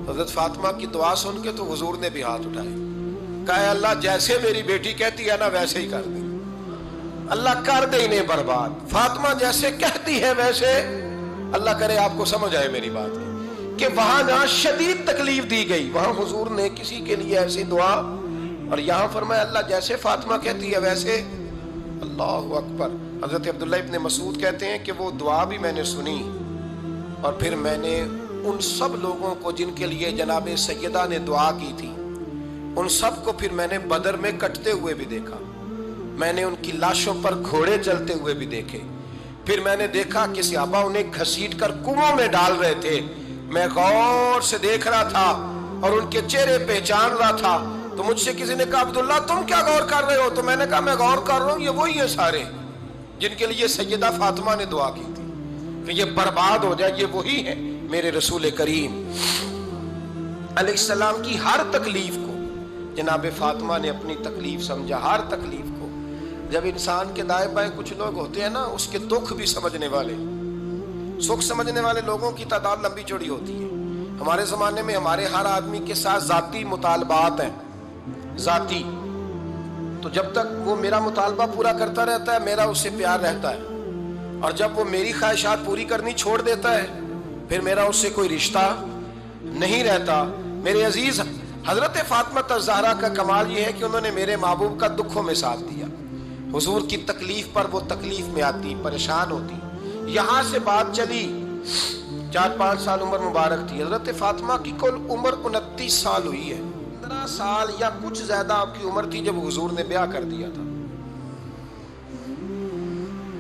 حضرت فاطمہ کی دعا سن کے تو حضور نے بھی ہاتھ اٹھائے, کہا اے اللہ جیسے میری بیٹی کہتی ہے نا ویسے ہی کر دے, اللہ کر دے انہیں برباد. فاطمہ جیسے کہتی ہے ویسے, اللہ کرے آپ کو سمجھ آئے میری بات کہ وہاں جہاں شدید تکلیف دی گئی وہاں حضور نے کسی کے لیے ایسی دعا, اور یہاں فرمایا اللہ جیسے فاطمہ کہتی ہے ویسے. اللہ اکبر. حضرت عبداللہ ابن مسعود کہتے ہیں کہ وہ دعا بھی میں نے سنی اور پھر میں نے ان سب لوگوں کو جن کے لیے جناب سیدہ نے دعا کی تھی، ان سب کو پھر میں نے بدر میں کٹتے ہوئے بھی دیکھا، میں نے ان کی لاشوں پر گھوڑے چلتے ہوئے بھی دیکھے، پھر میں نے دیکھا کہ صحابہ انہیں گھسیٹ کر کنووں میں ڈال رہے تھے، میں غور سے دیکھ رہا تھا اور ان کے چہرے پہچان رہا تھا۔ تو مجھ سے کسی نے کہا عبداللہ تم کیا غور کر رہے ہو؟ تو میں نے کہا میں غور کر رہا ہوں، یہ وہی ہیں سارے جن کے لیے سیدہ فاطمہ نے دعا کی تھی کہ یہ برباد ہو جائے، یہ وہی ہیں میرے رسول کریم علیہ السلام کی ہر تکلیف کو جناب فاطمہ نے اپنی تکلیف سمجھا، ہر تکلیف کو۔ جب انسان کے دائیں بائیں کچھ لوگ ہوتے ہیں نا، اس کے دکھ بھی سمجھنے والے، سکھ سمجھنے والے لوگوں کی تعداد لمبی چوڑی ہوتی ہے۔ ہمارے زمانے میں ہمارے ہر آدمی کے ساتھ ذاتی مطالبات ہیں، ذاتی، تو جب تک وہ میرا مطالبہ پورا کرتا رہتا ہے میرا اس سے پیار رہتا ہے، اور جب وہ میری خواہشات پوری کرنی چھوڑ دیتا ہے پھر میرا اس سے کوئی رشتہ نہیں رہتا۔ میرے عزیز، حضرت فاطمہ الزہرا کا کمال یہ ہے کہ انہوں نے میرے محبوب کا دکھوں میں ساتھ دیا، حضور کی تکلیف پر وہ تکلیف میں آتی، پریشان ہوتی۔ یہاں سے بات چلی 4-5 سال عمر مبارک تھی، حضرت فاطمہ کی کل عمر 29 سال ہوئی ہے، 15 سال یا کچھ زیادہ آپ کی عمر تھی جب حضور نے بیاہ کر دیا تھا۔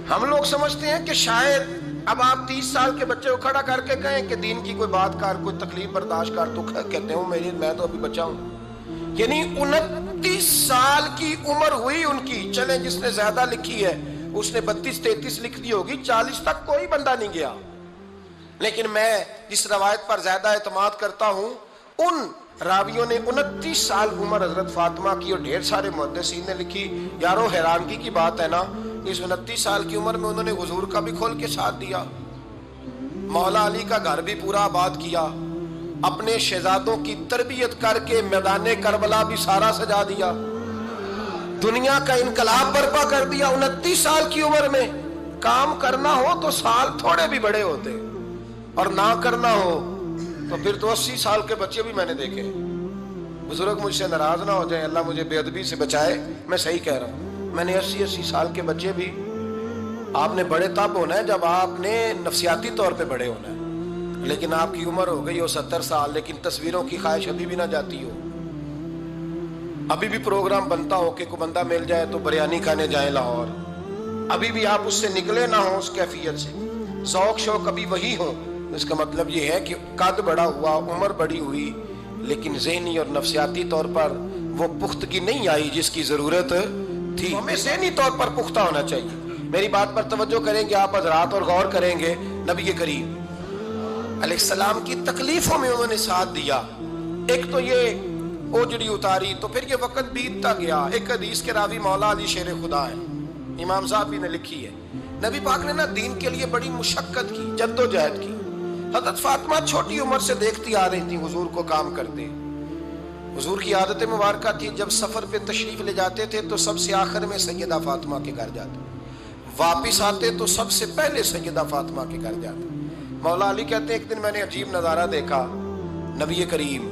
ہم لوگ سمجھتے ہیں کہ شاید اب آپ 30 سال کے بچے کو کھڑا کر کے کہیں کہ دین کی کوئی بات کر، کوئی تکلیف برداشت کر، تو کہتے ہوں میں تو ابھی بچہ ہوں۔ یعنی 29 سال کی عمر ہوئی ان کی۔ چلیں جس نے زیادہ لکھی ہے اس نے 32-33 لکھ دی ہوگی، 40 تک کوئی بندہ نہیں گیا، لیکن میں جس روایت پر زیادہ اعتماد کرتا ہوں ان راویوں نے 29 سال عمر حضرت فاطمہ کی، اور ڈھیر سارے محدثین نے لکھی۔ یارو حیرانگی کی بات ہے نا، اس 29 سال کی عمر میں انہوں نے حضور کا بھی کھول کے ساتھ دیا، مولا علی کا گھر بھی پورا آباد کیا، اپنے شہزادوں کی تربیت کر کے میدان کربلا بھی سارا سجا دیا، دنیا کا انقلاب برپا کر دیا 29 سال کی عمر میں۔ کام کرنا ہو تو سال تھوڑے بھی بڑے ہوتے، اور نہ کرنا ہو تو پھر تو 80 سال کے بچے بھی میں نے دیکھے۔ بزرگ مجھ سے ناراض نہ ہو جائیں، اللہ مجھے بے ادبی سے بچائے، میں صحیح کہہ رہا ہوں، میں نے 80 سال کے بچے بھی۔ آپ نے بڑے تب ہونا ہے جب آپ نے نفسیاتی طور پہ بڑے ہونا ہے، لیکن آپ کی عمر ہو گئی ہو 70 سال، لیکن تصویروں کی خواہش ابھی بھی نہ جاتی ہو، ابھی بھی پروگرام بنتا ہو کہ کوئی بندہ مل جائے تو بریانی کھانے جائیں لاہور، ابھی بھی آپ اس سے نکلے نہ ہوں، اس کیفیت سے ذوق شوق ابھی وہی ہو۔ اس کا مطلب یہ ہے کہ قد بڑا ہوا، عمر بڑی ہوئی، لیکن ذہنی اور نفسیاتی طور پر وہ پختگی نہیں آئی جس کی ضرورت تھی۔ ہمیں ذہنی طور پر پختہ ہونا چاہیے۔ میری بات پر توجہ کریں گے آپ حضرات اور غور کریں گے، نبی کریم علیہ السلام کی تکلیفوں میں انہوں نے ساتھ دیا۔ ایک تو یہ اوجڑی اتاری تو پھر یہ وقت بیتتا گیا۔ ایک حدیث کے راوی مولا علی شیر خدا ہے، امام صاحب نے لکھی ہے، نبی پاک نے نا دین کے لیے بڑی مشقت کی، جد و جہد کی۔ حضرت فاطمہ چھوٹی عمر سے دیکھتی آ رہی تھی حضور کو کام کرتے۔ حضور کی عادت مبارکہ تھی جب سفر پہ تشریف لے جاتے تھے تو سب سے آخر میں سیدہ فاطمہ کے گھر جاتے، واپس آتے تو سب سے پہلے سیدہ فاطمہ کے گھر جاتے۔ مولا علی کہتے ہیں ایک دن میں نے عجیب نظارہ دیکھا، نبی کریم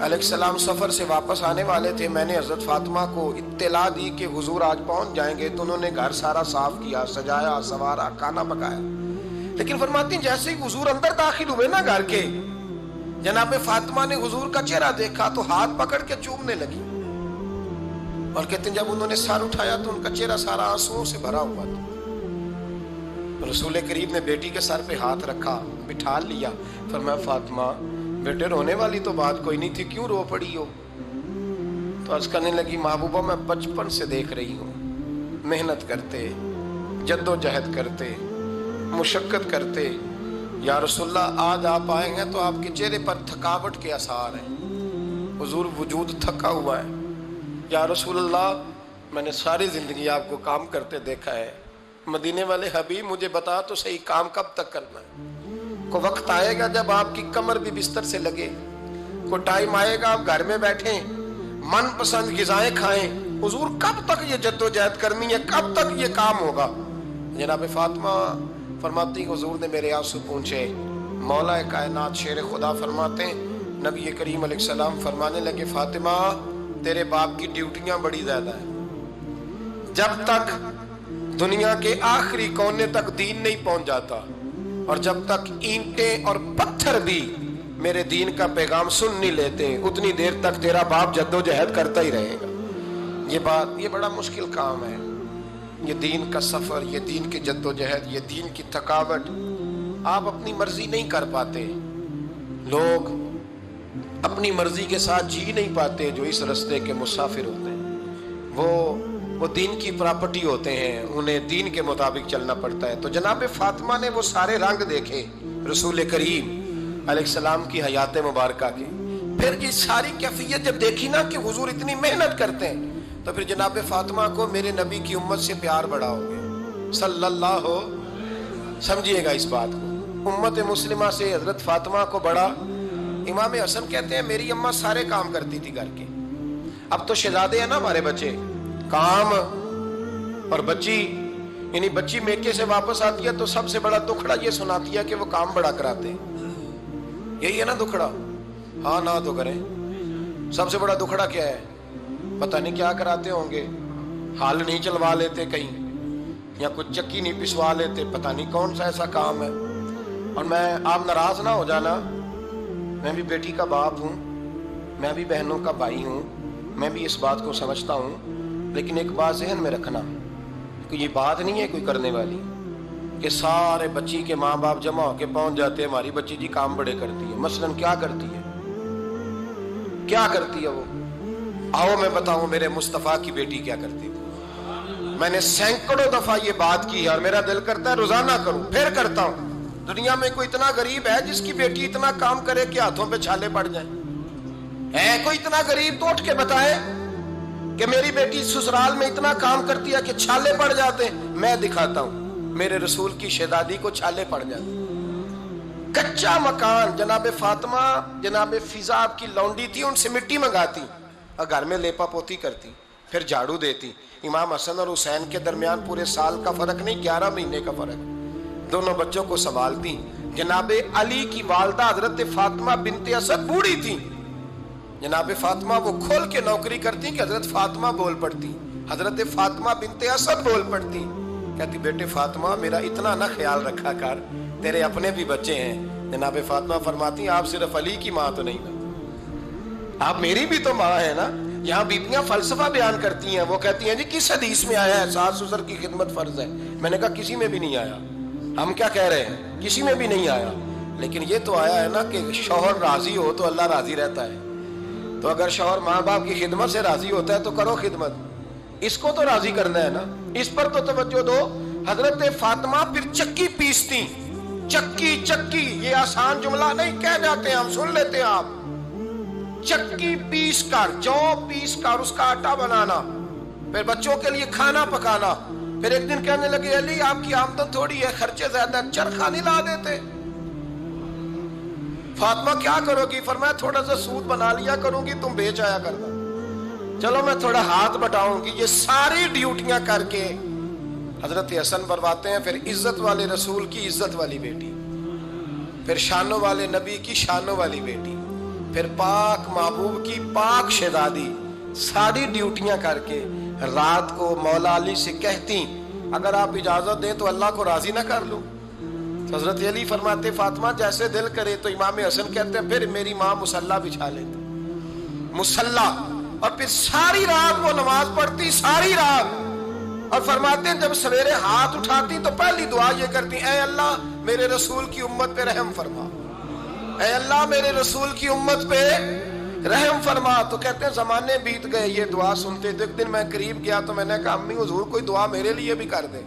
علیہ السلام سفر سے واپس آنے والے تھے، میں نے حضرت فاطمہ کو اطلاع دی کہ حضور آج پہنچ جائیں گے، تو انہوں نے گھر سارا صاف کیا، سجایا، سنوارا، کھانا پکایا، لیکن فرماتی ہیں جیسے ہی حضور اندر داخل ہوئے نا گھر کے، جناب فاطمہ نے حضور کا چہرہ دیکھا تو ہاتھ پکڑ کے چومنے لگی، اور کہتے ہیں جب انہوں نے سر اٹھایا تو ان کا چہرہ سارا آنسوؤں سے بھرا ہوا تھا۔ رسول کریم نے بیٹی کے سر پہ ہاتھ رکھا، بٹھا لیا، فرمایا فاطمہ بیٹے رونے والی تو بات کوئی نہیں تھی، کیوں رو پڑی ہو؟ تو عرض کرنے لگی محبوبہ میں بچپن سے دیکھ رہی ہوں، محنت کرتے، جد و جہد کرتے، مشقت کرتے، یا رسول اللہ آج آپ آئے ہیں تو آپ کے چہرے پر تھکاوٹ کے آثار ہیں، حضور وجود تھکا ہوا ہے۔ یا رسول اللہ میں نے ساری زندگی آپ کو کام کرتے دیکھا ہے، مدینے والے حبیب مجھے بتا تو صحیح کام کب تک کرنا ہے؟ کوئی وقت آئے گا جب آپ کی کمر بھی بستر سے لگے، کوئی ٹائم آئے گا آپ گھر میں بیٹھیں، من پسند غذائیں کھائیں، حضور کب تک یہ جد و جہد کرنی ہے، کب تک یہ کام ہوگا؟ جناب فاطمہ فرماتی حضور نے میرے آنسو پونچھے۔ مولا کائنات شیر خدا فرماتے ہیں نبی کریم علیہ السلام فرمانے لگے فاطمہ تیرے باپ کی ڈیوٹیاں بڑی زیادہ ہیں، جب تک دنیا کے آخری کونے تک دین نہیں پہنچ جاتا اور جب تک اینٹیں اور پتھر بھی میرے دین کا پیغام سن نہیں لیتے اتنی دیر تک تیرا باپ جدوجہد کرتا ہی رہے گا. یہ بڑا مشکل کام ہے. یہ دین کا سفر، یہ دین کی جدوجہد، یہ دین کی تھکاوٹ آپ اپنی مرضی نہیں کر پاتے. لوگ اپنی مرضی کے ساتھ جی نہیں پاتے جو اس رستے کے مسافر ہوتے ہیں. وہ دین کی پراپرٹی ہوتے ہیں، انہیں دین کے مطابق چلنا پڑتا ہے. تو جناب فاطمہ نے وہ سارے رنگ دیکھے رسول کریم علیہ السلام کی حیات مبارکہ کے. پھر یہ ساری کیفیت جب دیکھی نا کہ حضور اتنی محنت کرتے ہیں، تو پھر جناب فاطمہ کو میرے نبی کی امت سے پیار بڑا ہو گیا صلی اللہ ہو. سمجھیے گا اس بات کو، امت مسلمہ سے حضرت فاطمہ کو بڑا. امام حسن کہتے ہیں میری اماں سارے کام کرتی تھی گھر کے. اب تو شہزادے ہیں نا ہمارے بچے، کام اور بچی، یعنی بچی میکے سے واپس آتی ہے تو سب سے بڑا دکھڑا یہ سناتی ہے کہ وہ کام بڑا کراتے. یہی ہے نا دکھڑا؟ ہاں نہ تو کریں. سب سے بڑا دکھڑا کیا ہے؟ پتہ نہیں کیا کراتے ہوں گے، ہال نہیں چلوا لیتے کہیں، یا کچھ چکی نہیں پسوا لیتے، پتہ نہیں کون سا ایسا کام ہے. اور آپ ناراض نہ ہو جانا، میں بھی بیٹی کا باپ ہوں، میں بھی بہنوں کا بھائی ہوں، میں بھی اس بات کو سمجھتا ہوں. لیکن ایک بات ذہن میں رکھنا کہ یہ بات نہیں ہے کوئی کرنے والی کہ سارے بچی کے ماں باپ جمع ہو کے پہنچ جاتے ہیں ہماری بچی جی کام بڑے کرتی ہے. مثلاً کیا کرتی ہے؟ کیا کرتی ہے وہ؟ آؤ میں بتاؤں میرے مصطفیٰ کی بیٹی کیا کرتی تھی. میں نے سینکڑوں دفعہ یہ بات کی اور میرا دل کرتا ہے روزانہ کروں، پھر کرتا ہوں. دنیا میں کوئی اتنا غریب ہے جس کی بیٹی اتنا کام کرے کہ ہاتھوں پہ چھالے پڑ جائیں؟ ہے کوئی اتنا غریب تو اٹھ کے بتائے کہ میری بیٹی سسرال میں اتنا کام کرتی ہے کہ چھالے پڑ جاتے ہیں. میں دکھاتا ہوں میرے رسول کی شہزادی کو چھالے پڑ جاتے. کچا مکان جناب فاطمہ، جناب فضا آپ کی لونڈی تھی، ان سے مٹی منگاتی اور گھر میں لیپا پوتی کرتی، پھر جھاڑو دیتی. امام حسن اور حسین کے درمیان پورے سال کا فرق نہیں، 11 مہینے کا فرق. دونوں بچوں کو سنبھالتی. جناب علی کی والدہ حضرت فاطمہ بنت اسد بوڑھی تھی. جناب فاطمہ وہ کھول کے نوکری کرتی کہ حضرت فاطمہ بول پڑتی، حضرت فاطمہ بنت اسد بول پڑتی. کہتی بیٹے فاطمہ میرا اتنا نہ خیال رکھا کر، تیرے اپنے بھی بچے ہیں. جناب فاطمہ فرماتی آپ صرف علی کی ماں تو نہیں نا، آپ میری بھی تو ماں ہے نا. یہاں بیبیاں فلسفہ بیان کرتی ہیں، وہ کہتی ہیں جی کس حدیث میں آیا ہے ساس سسر کی خدمت فرض ہے؟ میں نے کہا کسی میں بھی نہیں آیا. ہم کیا کہہ رہے ہیں؟ کسی میں بھی نہیں آیا. لیکن یہ تو آیا ہے نا کہ شوہر راضی ہو تو اللہ راضی رہتا ہے. تو اگر شوہر ماں باپ کی خدمت سے راضی ہوتا ہے تو کرو خدمت، اس کو تو راضی کرنا ہے نا، اس پر تو توجہ دو. حضرت فاطمہ پھر چکی پیستی. چکی چکی یہ آسان جملہ نہیں، کہہ جاتے ہیں ہم، سن لیتے ہیں آپ. چکی پیس کر، جو پیس کر اس کا آٹا بنانا، پھر بچوں کے لیے کھانا پکانا. پھر ایک دن کہنے لگے علی آپ کی آمدن تھوڑی ہے، خرچے زیادہ، چرخہ نہیں لا دیتے. فاطمہ کیا کرو گی؟ فرمایا تھوڑا سا سود بنا لیا کروں گی، تم بیچ آیا کرنا. چلو میں تھوڑا ہاتھ بٹاؤں گی. یہ ساری ڈیوٹیاں کر کے حضرت حسن برواتے ہیں. پھر عزت والے رسول کی عزت والی بیٹی، پھر شانوں والے نبی کی شانوں والی بیٹی، پھر پاک محبوب کی پاک شہزادی. ساری ڈیوٹیاں کر کے رات کو مولا علی سے کہتی اگر آپ اجازت دیں تو اللہ کو راضی نہ کر لوں. حضرت علی فرماتے فاطمہ جیسے دل کرے. تو امام حسن کہتے ہیں پھر میری ماں مصلی بچھا لیتی، مصلی، اور پھر ساری رات وہ نماز پڑھتی، ساری رات. اور فرماتے ہیں جب سویرے ہاتھ اٹھاتی تو پہلی دعا یہ کرتی اے اللہ میرے رسول کی امت پہ رحم فرما، اے اللہ میرے رسول کی امت پہ رحم فرما. تو کہتے ہیں زمانے بیت گئے یہ دعا سنتے. تو ایک دن میں قریب گیا تو میں نے کہا امی حضور کوئی دعا میرے لیے بھی کر دیں،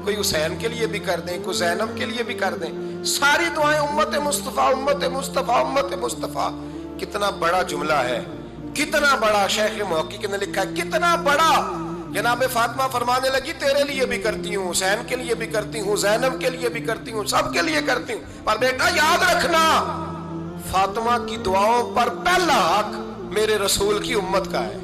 کوئی حسین کے لیے بھی کر دیں، کوئی زینب کے لیے بھی کر دیں. ساری دعائیں امت مصطفیٰ امت مصطفیٰ امت مصطفیٰ. کتنا بڑا جملہ ہے، کتنا بڑا. شیخ محقق نے لکھا ہے کتنا بڑا. جناب فاطمہ فرمانے لگی تیرے لیے بھی کرتی ہوں، حسین کے لیے بھی کرتی ہوں، زینب کے لیے بھی کرتی ہوں، سب کے لیے کرتی ہوں. پر بیٹا یاد رکھنا فاطمہ کی دعاؤں پر پہلا حق میرے رسول کی امت کا ہے.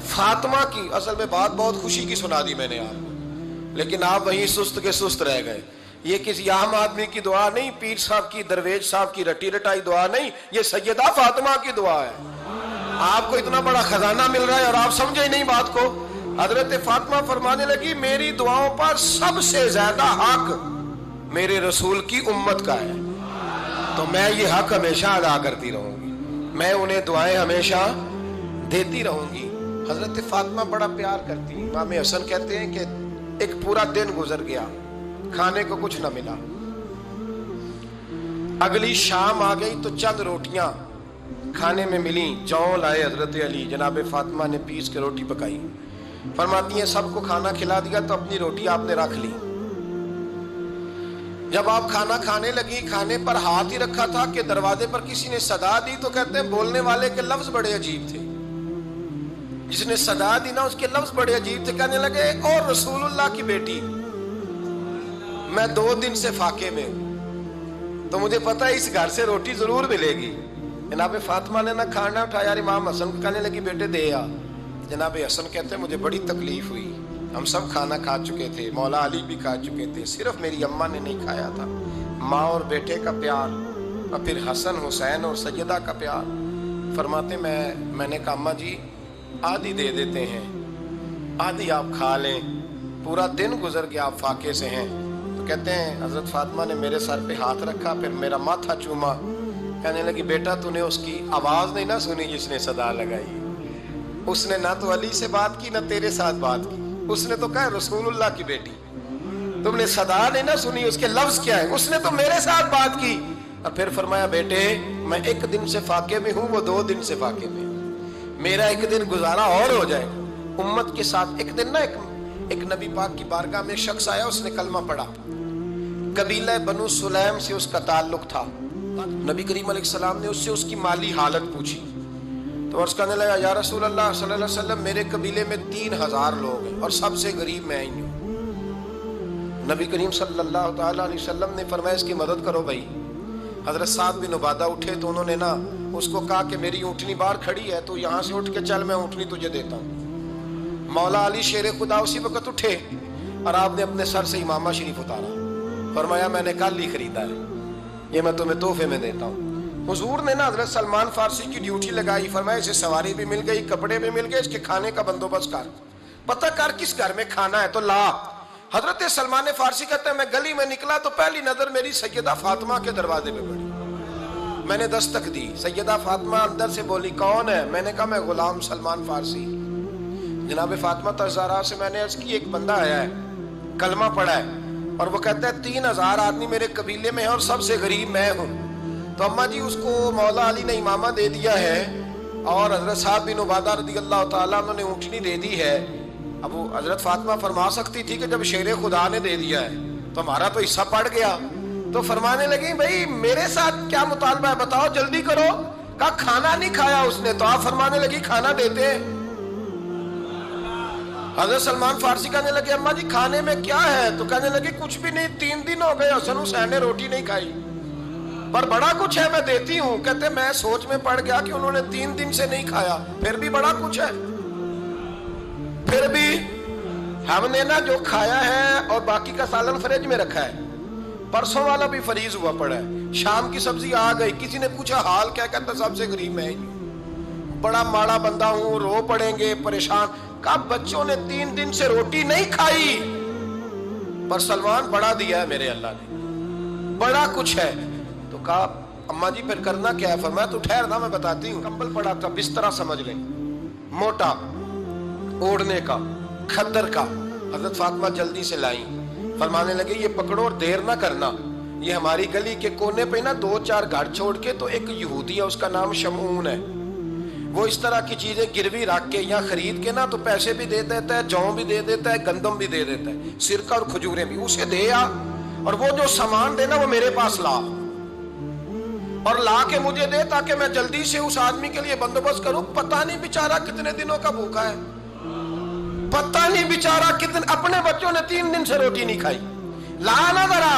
فاطمہ کی اصل میں بات بہت خوشی کی سنا دی میں نے آپ کو، لیکن آپ وہیں سست کے سست رہ گئے. یہ کسی عام آدمی کی دعا نہیں، پیر صاحب کی، درویش صاحب کی رٹی رٹائی دعا نہیں، یہ سیدہ فاطمہ کی دعا ہے. آپ کو اتنا بڑا خزانہ مل رہا ہے اور آپ سمجھے ہی نہیں بات کو. حضرت فاطمہ فرمانے لگی میری دعاؤں پر سب سے زیادہ حق میرے رسول کی امت کا ہے، تو میں یہ حق ہمیشہ ادا کرتی رہوں گی، میں انہیں دعائیں ہمیشہ دیتی رہوں گی۔ حضرت فاطمہ بڑا پیار کرتی ہیں۔ امام حسن کہتے ہیں کہ ایک پورا دن گزر گیا، کھانے کو کچھ نہ ملا، اگلی شام آ گئی تو چند روٹیاں کھانے میں ملیں، جو لائے حضرت علی، جناب فاطمہ نے پیس کے روٹی پکائی، فرماتی ہیں سب کو کھانا کھلا دیا تو اپنی روٹی آپ نے رکھ لی۔ جب آپ کھانا کھانے لگی، کھانے پر ہاتھ ہی رکھا تھا کہ دروازے پر کسی نے صدا دی، تو کہتے ہیں بولنے والے کے لفظ بڑے عجیب تھے، جس نے صدا دی نا اس کے لفظ بڑے عجیب تھے، کہنے لگے اور رسول اللہ کی بیٹی، میں 2 دن سے فاقے میں ہوں، تو مجھے پتا ہے اس گھر سے روٹی ضرور ملے گی۔ جناب فاطمہ نے نہ کھانا اٹھایا، امام حسن کو کہنے لگی بیٹے دے آ۔ جناب حسن کہتے ہیں مجھے بڑی تکلیف ہوئی، ہم سب کھانا کھا چکے تھے، مولا علی بھی کھا چکے تھے، صرف میری اماں نے نہیں کھایا تھا۔ ماں اور بیٹے کا پیار، اور پھر حسن حسین اور سیدہ کا پیار۔ فرماتے میں نے کہا اماں جی آدھی دے دیتے ہیں، آدھی آپ کھا لیں، پورا دن گزر گیا آپ فاقے سے ہیں۔ تو کہتے ہیں حضرت فاطمہ نے میرے سر پہ ہاتھ رکھا، پھر میرا ماتھا چوما، کہنے لگی بیٹا تو نے اس کی آواز نہیں نہ سنی جس نے صدا لگائی، اس نے نہ تو علی سے بات کی نہ تیرے ساتھ بات کی، اس نے تو کہا رسول اللہ کی بیٹی، تم نے صدا نہیں نہ سنی، اس کے لفظ کیا ہے، اس نے تو میرے ساتھ بات کی۔ اور پھر فرمایا بیٹے میں 1 دن سے فاقے میں ہوں، وہ 2 دن سے فاقے میں، میرا 1 دن گزارا اور ہو جائے گا امت کے ساتھ۔ ایک دن نا ایک نبی پاک کی بارگاہ میں ایک شخص آیا، اس نے کلمہ پڑھا، قبیلہ بنو سلیم سے اس کا تعلق تھا۔ نبی کریم علیہ السلام نے اس سے اس کی مالی حالت پوچھی، تو عرض کرنے لگا یا رسول اللہ صلی اللہ علیہ وسلم میرے قبیلے میں 3000 لوگ ہیں اور سب سے غریب میں ہی ہوں۔ نبی کریم صلی اللہ تعالیٰ علیہ وسلم نے فرمایا اس کی مدد کرو بھائی۔ حضرت سعد بن عبادہ اٹھے تو انہوں نے نا اس کو کہا کہ میری اونٹنی باہر کھڑی ہے تو یہاں سے اٹھ کے چل، میں اونٹنی تجھے دیتا ہوں۔ مولا علی شیر خدا اسی وقت اٹھے اور آپ نے اپنے سر سے امامہ شریف اتارا، فرمایا میں نے کل ہی خریدا ہے، یہ میں تمہیں تحفے میں دیتا ہوں۔ حضور نے نا حضرت سلمان فارسی کی ڈیوٹی لگائی، فرمایا اسے سواری بھی مل گئی، کپڑے بھی مل گئے، اس کے کھانے کا بندوبست کر، پتہ کر کس گھر میں کھانا ہے تو لا۔ حضرت سلمان فارسی کہتے ہیں میں گلی میں نکلا تو پہلی نظر میری سیدہ فاطمہ کے دروازے پہ پڑی، میں نے دستک دی، سیدہ فاطمہ اندر سے بولی کون ہے؟ میں نے کہا میں غلام سلمان فارسی۔ جناب فاطمہ تزارہ سے میں نے عرض کی ایک بندہ آیا ہے، کلمہ پڑھا ہے، اور وہ کہتا ہے 3000 آدمی میرے قبیلے میں ہیں اور سب سے غریب میں ہوں۔ تو اماں جی اس کو مولا علی نے امامہ دے دیا ہے اور حضرت سعد بن عبادہ رضی اللہ تعالیٰ عنہ نے اونٹنی دے دی ہے۔ اب وہ حضرت فاطمہ فرما سکتی تھی کہ جب شیر خدا نے دے دیا ہے تو ہمارا تو حصہ پڑ گیا، تو فرمانے لگی بھائی میرے ساتھ کیا مطالبہ ہے بتاؤ جلدی کرو۔ کہا کھانا نہیں کھایا اس نے، تو آپ فرمانے لگی کھانا دیتے ہیں۔ حضرت سلمان فارسی کہنے لگے اماں جی کھانے میں کیا ہے؟ تو کہنے لگی کچھ بھی نہیں، 3 دن ہو گئے حسن حسین نے روٹی نہیں کھائی، پر بڑا کچھ ہے میں دیتی ہوں۔ کہتے میں سوچ میں پڑ گیا کہ انہوں نے 3 دن سے نہیں کھایا، پھر بھی بڑا کچھ ہے، پھر بھی ہم نے نا جو کھایا ہے اور باقی کا سالن فریج میں رکھا ہے، پرسوں والا بھی فریز ہوا پڑا ہے، شام کی سبزی آ گئی، کسی نے پوچھا حال کیا؟ کہتا سب سے غریب میں ہی بڑا ماڑا بندہ ہوں، رو پڑیں گے پریشان۔ کہا بچوں نے 3 دن سے روٹی نہیں کھائی، پر سلمان بڑا دیا ہے میرے اللہ نے، بڑا کچھ ہے۔ تو کہا اماں جی پھر کرنا کیا ہے؟ فرمایا تو ٹھہرنا میں بتاتی ہوں۔ کمبل پڑا تھا، بسترا سمجھ لیں، موٹا اوڑھنے کا، کھدر کا، حضرت فاطمہ جلدی سے لائیں، فرمانے لگے یہ پکڑو اور دیر نہ کرنا، یہ ہماری گلی کے کونے پہ نا 2-4 گھر چھوڑ کے تو ایک یہودی ہے، اس کا نام شمعون ہے، وہ اس طرح کی چیزیں گروی رکھ کے یا خرید کے نا تو پیسے بھی دے دیتا ہے، جوں بھی دے دیتا ہے، گندم بھی دے دیتا ہے، سرکہ اور کھجوریں بھی، اسے دے آ، اور وہ جو سامان دینا وہ میرے پاس لا، اور لا کے مجھے دے تاکہ میں جلدی سے اس آدمی کے لیے بندوبست کروں۔ پتہ نہیں بیچارہ کتنے دنوں کا بھوکا ہے، پتہ نہیں بیچارہ کتنے، اپنے بچوں نے 3 دن سے روٹی نہیں کھائی، لا نہ ذرا۔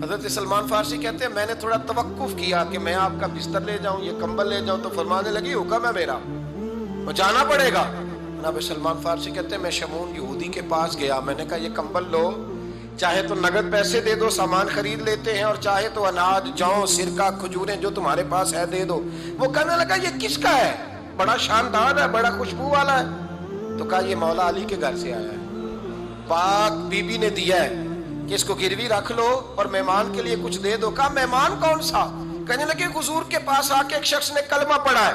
حضرت سلمان فارسی کہتے ہیں میں نے تھوڑا توقف کیا کہ میں آپ کا بستر لے جاؤں، یہ کمبل لے جاؤں، تو فرمانے لگی حکم ہے میرا، وہ جانا پڑے گا۔ جناب سلمان فارسی کہتے ہیں میں شمعون یہودی کے پاس گیا، میں نے کہا یہ کمبل لو، چاہے تو نگد پیسے دے دو، سامان خرید لیتے ہیں، اور چاہے تو اناج، جوں، سرکہ، کھجوریں جو تمہارے پاس ہے دے دو۔ وہ کہنے لگا یہ کس کا ہے؟ بڑا شاندار ہے، بڑا خوشبو والا ہے۔ تو کہا یہ مولا علی کے گھر سے آیا ہے، پاک بی بی نے دیا ہے، کہ اس کو گروی رکھ لو اور مہمان کے لیے کچھ دے دو. کہا مہمان کون سا؟ کہنے لگے حضور کے پاس آ کے ایک شخص نے کلمہ پڑھا ہے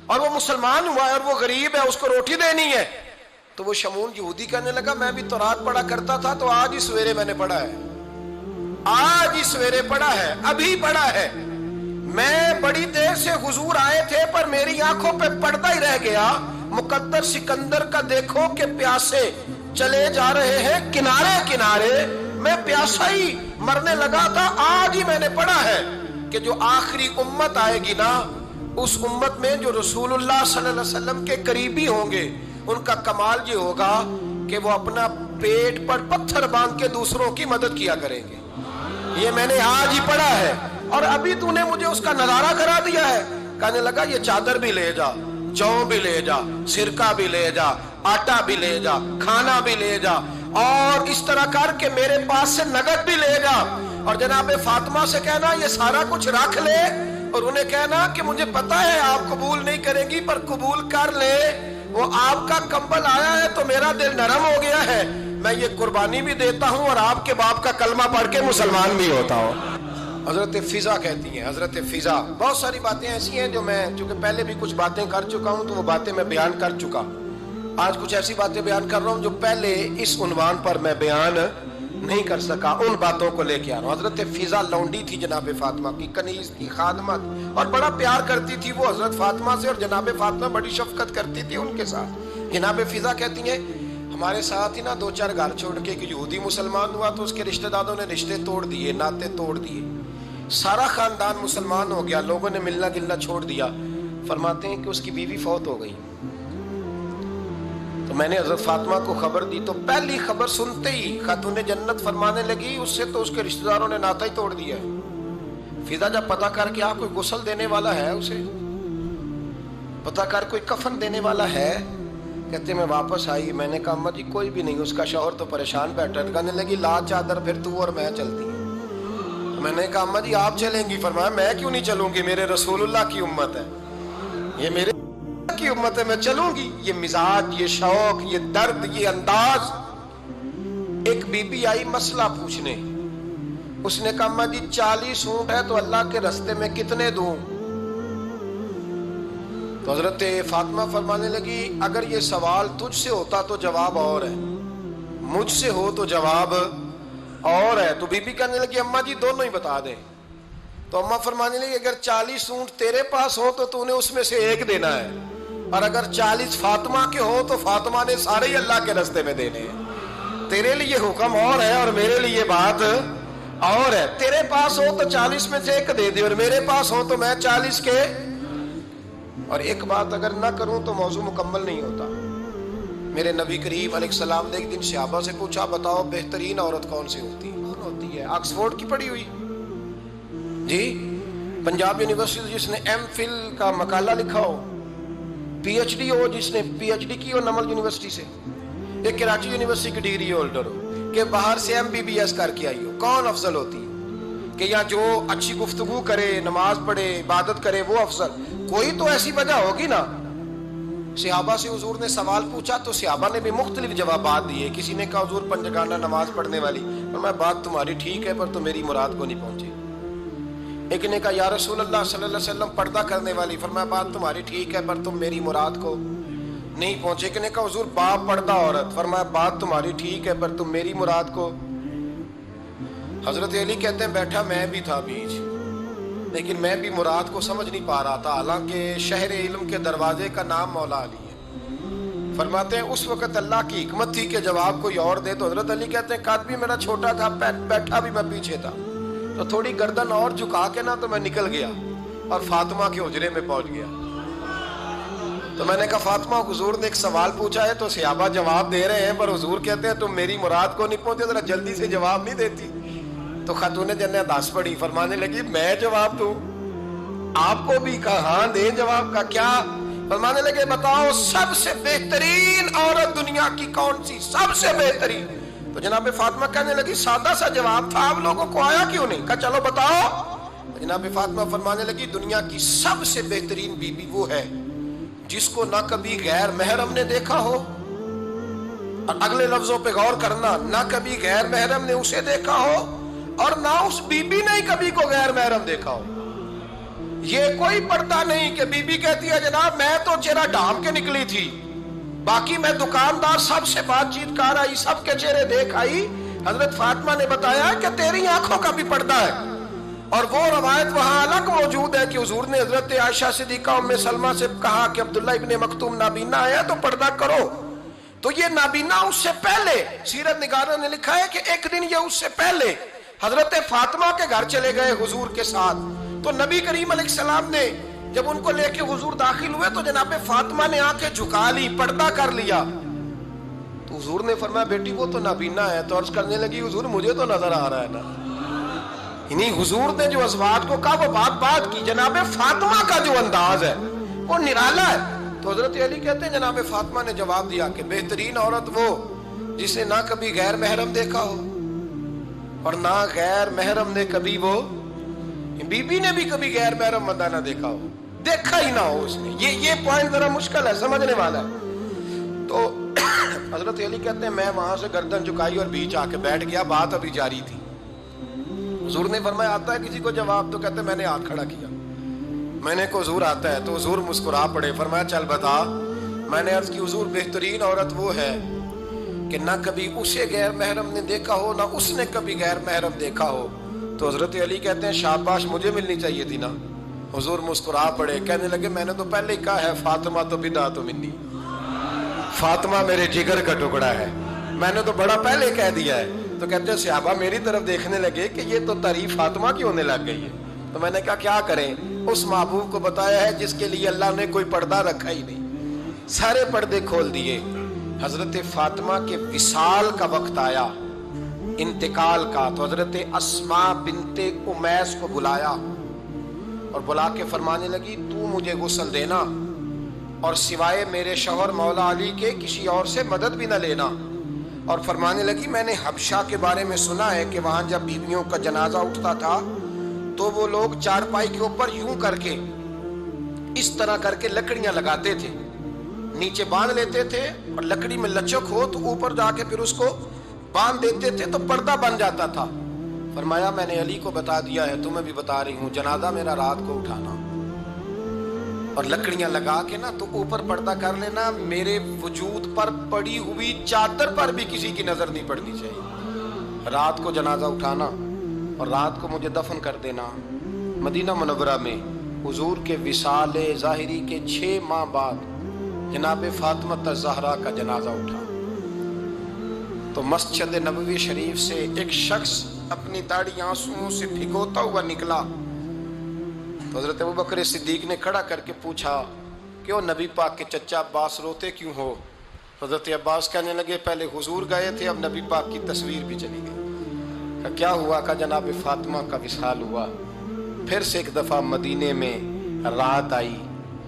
اور وہ مسلمان ہوا ہے اور وہ غریب ہے, اس کو روٹی دینی ہے. تو وہ شمون یہودی کہنے لگا میں بھی تورات پڑھا کرتا تھا, تو آج ہی سویرے میں نے پڑھا ہے, آج ہی سویرے پڑھا ہے, ابھی پڑھا ہے. میں بڑی دیر سے حضور آئے تھے پر میری آنکھوں پہ پردہ ہی رہ گیا. مقدر سکندر کا دیکھو کہ پیاسے چلے جا رہے ہیں کنارے کنارے, میں پیاسا ہی مرنے لگا تھا, آج ہی میں نے پڑھا ہے کہ جو آخری امت آئے گی نا, اس امت میں جو رسول اللہ صلی اللہ علیہ وسلم کے قریبی ہوں گے, ان کا کمال یہ ہوگا کہ وہ اپنا پیٹ پر پتھر باندھ کے دوسروں کی مدد کیا کریں گے. یہ میں نے آج ہی پڑھا ہے اور ابھی تو نے مجھے اس کا نظارہ کرا دیا ہے. کہنے لگا یہ چادر بھی لے جا, جو بھی لے جا, سرکہ بھی لے جا, آٹا بھی لے جا, کھانا بھی لے جا, اور اس طرح کر کے میرے پاس سے نقد بھی لے جا, اور جناب فاطمہ سے کہنا یہ سارا کچھ رکھ لے, اور انہیں کہنا کہ مجھے پتا ہے آپ قبول نہیں کریں گی پر قبول کر لے, وہ آپ کا کمبل آیا ہے تو میرا دل نرم ہو گیا ہے, میں یہ قربانی بھی دیتا ہوں اور آپ کے باپ کا کلمہ پڑھ کے مسلمان بھی ہوتا ہوں. حضرت فضا کہتی ہیں, حضرت فضا. بہت ساری باتیں ایسی ہیں جو میں چونکہ پہلے بھی کچھ باتیں کر چکا ہوں تو وہ باتیں میں بیان کر چکا. آج کچھ ایسی باتیں بیان کر رہا ہوں جو پہلے اس عنوان پر میں بیان نہیں کر سکا, ان باتوں کو لے کے آ رہا ہوں. حضرت فضا لونڈی تھی جناب فاطمہ کی, کنیز تھی, خادمہ تھی, اور بڑا پیار کرتی تھی وہ حضرت فاطمہ سے, اور جناب فاطمہ بڑی شفقت کرتی تھی ان کے ساتھ. جناب فضا کہتی ہیں ہمارے ساتھ ہی نا 2-4 گھر چھوڑ کے ایک یہودی مسلمان ہوا تو اس کے رشتہ داروں نے رشتے توڑ دیے, ناطے توڑ دیے, سارا خاندان مسلمان ہو گیا, لوگوں نے ملنا گلنا چھوڑ دیا. فرماتے ہیں کہ اس کی بیوی فوت ہو گئی. تو میں نے حضرت فاطمہ کو خبر دی تو پہلی خبر سنتے ہی خاتون جنت فرمانے لگی اس سے تو اس کے رشتہ داروں نے ناتا ہی توڑ دیا ہے. فضا جب پتا کر کے کوئی غسل دینے والا ہے, اسے پتا کر کوئی کفن دینے والا ہے, کہتے میں واپس آئی. میں نے کہا اماں جی کوئی بھی نہیں, اس کا شوہر تو پریشان بیٹھا. کہنے لگی لا چادر پھر تو اور میں چلتی ہیں. میں نے کہا اماں جی آپ چلیں گی؟ فرمایا میں کیوں نہیں چلوں گی, میرے رسول اللہ کی امت ہے, یہ میرے کی امت ہے, میں چلوں گی. یہ مزاج, یہ شوق, یہ درد, یہ انداز. ایک بی بی آئی مسئلہ پوچھنے, اس نے کہا اماں جی 40 اونٹ ہے تو اللہ کے رستے میں کتنے دوں؟ تو حضرت فاطمہ فرمانے لگی اگر یہ سوال تجھ سے ہوتا تو جواب اور ہے, مجھ سے ہو تو جواب اور ہے. تو بی بی کہنے لگی اماں جی دونوں ہی بتا دیں. تو اماں فرمانے لگی اگر 40 اونٹ تیرے پاس ہو تو تو نے اس میں سے ایک دینا ہے, اور اگر 40 فاطمہ کے ہو تو فاطمہ نے سارے ہی اللہ کے رستے میں دینے ہیں. تیرے لیے حکم اور ہے اور میرے لیے بات اور ہے. تیرے پاس ہو تو 40 میں سے ایک دے دے, اور میرے پاس ہو تو میں 40 کے. اور ایک بات اگر نہ کروں تو موضوع مکمل نہیں ہوتا. میرے نبی کریم علیہ السلام نے ایک دن صحابہ سے پوچھا بتاؤ بہترین عورت کون سی ہوتی ہے؟ کون ہوتی ہے؟ آکسفورڈ کی پڑھی ہوئی جی, پنجاب یونیورسٹی جس نے ایم فل کا مقالہ لکھا ہو, پی ایچ ڈی ہو جس نے پی ایچ ڈی کی ہو نمل یونیورسٹی سے, ایک کراچی یونیورسٹی کی ڈگری ہولڈر ہو, کہ باہر سے ایم بی بی ایس کر کے آئی ہو. کون افضل ہوتی ہے کہ یا جو اچھی گفتگو کرے, نماز پڑھے, عبادت کرے, وہ افضل؟ کوئی تو ایسی وجہ ہوگی نا. صحابہ سے حضور نے سوال پوچھا تو صحابہ نے بھی مختلف جوابات دیے. کسی نے کہا حضور پنجگانہ نماز پڑھنے والی, اور میں بات تمہاری ٹھیک ہے پر تم میری مراد کو نہیں پہنچے. ایک نے کہا یا رسول اللہ صلی اللہ علیہ وسلم پردہ کرنے والی, فرمایا بات تمہاری ٹھیک ہے پر تم میری مراد کو نہیں پہنچے. ایک نے کہا حضور باپ پردہ عورت, فرمایا بات تمہاری ٹھیک ہے پر تم میری مراد کو. حضرت علی کہتے ہیں بیٹھا میں بھی تھا بیچ, لیکن میں بھی مراد کو سمجھ نہیں پا رہا تھا, حالانکہ شہر علم کے دروازے کا نام مولا علی ہے. فرماتے ہیں اس وقت اللہ کی حکمت تھی کہ جواب کوئی اور دے. تو حضرت علی کہتے ہیں قد بھی میرا چھوٹا تھا, بیٹھا بھی میں پیچھے تھا, تو تھوڑی گردن اور جھکا کے نا تو میں نکل گیا اور فاطمہ کے حجرے میں پہنچ گیا. تو میں نے کہا فاطمہ حضور نے ایک سوال پوچھا ہے تو صحابہ جواب دے رہے ہیں, پر حضور کہتے ہیں تم میری مراد کو نہیں پہنچے, ذرا جلدی سے جواب نہیں دیتی. تو خاتون جنت داس پڑی, فرمانے لگی میں جواب دوں؟ آپ کو بھی کہا ہاں دیں جواب کا. کیا؟ فرمانے لگے بتاؤ سب سے بہترین عورت دنیا کی کون سی, سب سے بہترین؟ تو جناب فاطمہ کہنے لگی سادہ سا جواب تھا, آپ لوگوں کو آیا کیوں نہیں؟ کہا چلو بتاؤ. جناب فاطمہ فرمانے لگی دنیا کی سب سے بہترین بیوی وہ ہے جس کو نہ کبھی غیر محرم نے دیکھا ہو اور اگلے لفظوں پہ غور کرنا، نہ کبھی غیر محرم نے اسے دیکھا ہو اور نہ اس بی بی نے کبھی کو غیر محرم دیکھا ہو۔ یہ کوئی پردہ نہیں کہ بی بی کہتی ہے جناب میں تو چہرہ ڈھانپ کے نکلی تھی، باقی میں دکاندار سب سے بات چیت کر آئی، سب کے چہرے دیکھ آئی۔ حضرت فاطمہ نے بتایا کہ تیری آنکھوں کا بھی پردہ ہے۔ اور وہ روایت وہاں الگ موجود ہے کہ حضور نے حضرت عائشہ صدیقہ ام سلمہ سے کہا کہ عبداللہ ابن مکتوم نابینا ہے تو پردہ کرو۔ تو یہ نابینا اس سے پہلے، سیرت نگاروں نے لکھا ہے کہ ایک دن یہ اس سے پہلے حضرت فاطمہ کے گھر چلے گئے حضور کے ساتھ۔ تو نبی کریم علیہ السلام نے جب ان کو لے کے حضور داخل ہوئے تو جناب فاطمہ نے آنکھیں جھکا لی، پردہ کر لیا۔ تو حضور نے فرمایا بیٹی وہ تو نابینا ہے۔ تو عرض کرنے لگی حضور مجھے تو نظر آ رہا ہے نا۔ یعنی حضور نے جو ازواج کو کہا وہ بات کی، جناب فاطمہ کا جو انداز ہے وہ نرالا ہے۔ تو حضرت علی کہتے ہیں جناب فاطمہ نے جواب دیا کہ بہترین عورت وہ جس نے نہ کبھی غیر محرم دیکھا ہو اور نہ غیر محرم نے کبھی، وہ بی بی نے بھی کبھی غیر محرم بندہ نہ دیکھا ہو، دیکھا ہی نہ ہو اس نے۔ یہ پوائنٹ ذرا مشکل ہے، سمجھنے والا ہے۔ تو حضرت علی کہتے ہیں میں وہاں سے گردن جھکائی اور بیچ آ کے بیٹھ گیا، بات ابھی جاری تھی۔ حضور نے فرمایا آتا ہے کسی کو جواب؟ تو کہتے ہیں میں نے ہاتھ کھڑا کیا، میں نے کو حضور آتا ہے۔ تو حضور مسکرا پڑے، فرمایا چل بتا۔ میں نے عرض کی حضور بہترین عورت وہ ہے کہ نہ کبھی اسے غیر محرم نے دیکھا ہو نہ اس نے کبھی غیر محرم دیکھا ہو۔ تو حضرت علی کہتے ہیں شاباش مجھے ملنی چاہیے تھی نا۔ حضور مسکرا پڑے، کہنے لگے میں نے تو پہلے ہی کہا ہے فاطمہ تو بدعت منی، فاطمہ میرے جگر کا ٹکڑا ہے، میں نے تو بڑا پہلے کہہ دیا ہے۔ تو کہتے ہیں صحابہ میری طرف دیکھنے لگے کہ یہ تو تعریف فاطمہ کی ہونے لگ گئی ہے۔ تو میں نے کہا کیا کریں، اس محبوب کو بتایا ہے جس کے لیے اللہ نے کوئی پردہ رکھا ہی نہیں، سارے پردے کھول دیے۔ حضرت فاطمہ کے وصال کا وقت آیا، انتقال کا، تو حضرت اسماء بنت امیس کو بلایا اور بلا کے فرمانے لگی تو مجھے غسل دینا اور سوائے میرے شوہر مولا علی کے کسی اور سے مدد بھی نہ لینا۔ اور فرمانے لگی میں نے حبشہ کے بارے میں سنا ہے کہ وہاں جب بیویوں کا جنازہ اٹھتا تھا تو وہ لوگ چارپائی کے اوپر یوں کر کے اس طرح کر کے لکڑیاں لگاتے تھے، نیچے باندھ لیتے تھے اور لکڑی میں لچک ہو تو اوپر جا کے پھر اس کو باندھ دیتے تھے تو پردہ بن جاتا تھا۔ فرمایا میں نے علی کو بتا دیا ہے، تمہیں بھی بتا رہی ہوں، جنازہ میرا رات کو اٹھانا اور لکڑیاں لگا کے نا تو اوپر پردہ کر لینا، میرے وجود پر پڑی ہوئی چادر پر بھی کسی کی نظر نہیں پڑنی چاہیے۔ رات کو جنازہ اٹھانا اور رات کو مجھے دفن کر دینا۔ مدینہ منورہ میں حضور کے وصال ظاہری کے 6 ماہ بعد جناب فاطمہ الزہرا کا جنازہ اٹھا تو مسجد نبوی شریف سے ایک شخص اپنی داڑھی آنسوؤں سے بھگوتا ہوا نکلا۔ تو حضرت ابوبکر صدیق نے کھڑا کر کے پوچھا کیوں نبی پاک کے چچا عباس روتے کیوں ہو؟ حضرت عباس کہنے لگے پہلے حضور گئے تھے، اب نبی پاک کی تصویر بھی چلی گئی۔ کیا ہوا؟ کہ جناب فاطمہ کا وصال ہوا، پھر سے ایک دفعہ مدینے میں رات آئی،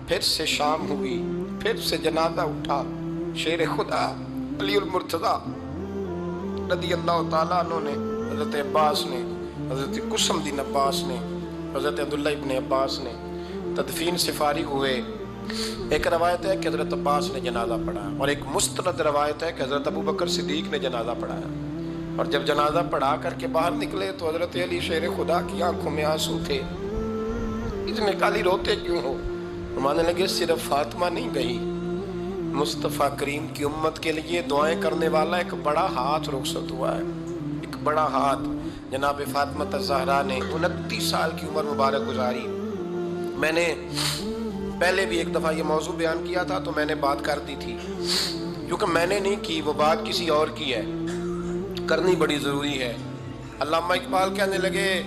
پھر سے شام ہوئی، پھر سے جنازہ اٹھا۔ شیر خدا علی المرتضیٰ رضی اللہ تعالیٰ عنہ نے، حضرت عباس نے، حضرت قسم بن عباس نے، حضرت عبداللہ ابن عباس نے تدفین سے فارغ ہوئے۔ ایک روایت ہے کہ حضرت عباس نے جنازہ پڑھا اور ایک مستند روایت ہے کہ حضرت ابوبکر صدیق نے جنازہ پڑھایا۔ اور جب جنازہ پڑھا کر کے باہر نکلے تو حضرت علی شیر خدا کی آنکھوں میں آنسو تھے۔ اتنے کالی روتے کیوں ہو؟ فرمانے لگے صرف فاطمہ نہیں گئی، مصطفیٰ کریم کی امت کے لیے دعائیں کرنے والا ایک بڑا ہاتھ رخصت ہوا ہے، ایک بڑا ہاتھ۔ جناب فاطمہ الزہرا نے 29 سال کی عمر مبارک گزاری۔ میں نے پہلے بھی ایک دفعہ یہ موضوع بیان کیا تھا تو میں نے بات کر دی تھی، کیونکہ میں نے نہیں کی، وہ بات کسی اور کی ہے، کرنی بڑی ضروری ہے۔ علامہ اقبال کہنے لگے،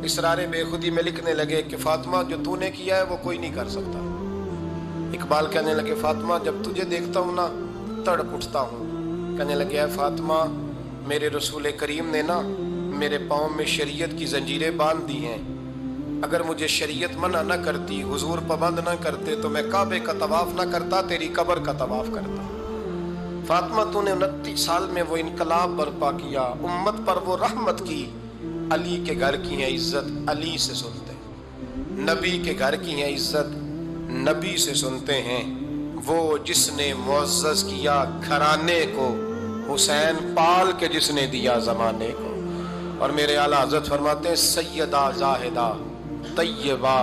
اسرار بے خودی میں لکھنے لگے کہ فاطمہ جو تو نے کیا ہے وہ کوئی نہیں کر سکتا۔ اقبال کہنے لگے فاطمہ جب تجھے دیکھتا ہوں نا تڑپ اٹھتا ہوں۔ کہنے لگے اے فاطمہ میرے رسول کریم نے نا میرے پاؤں میں شریعت کی زنجیریں باندھ دی ہیں، اگر مجھے شریعت منع نہ کرتی، حضور پابند نہ کرتے تو میں کعبے کا طواف نہ کرتا، تیری قبر کا طواف کرتا۔ فاطمہ تو نے 29 سال میں وہ انقلاب برپا کیا، امت پر وہ رحمت کی۔ علی کے گھر کی ہے عزت، علی سے سنتے ہیں، نبی کے گھر کی ہے عزت، نبی سے سنتے ہیں۔ وہ جس نے معزز کیا گھرانے کو، حسین پال کے جس نے دیا زمانے کو. اور میرے اعلیٰ حضرت فرماتے ہیں سیدہ زاہدہ طیبہ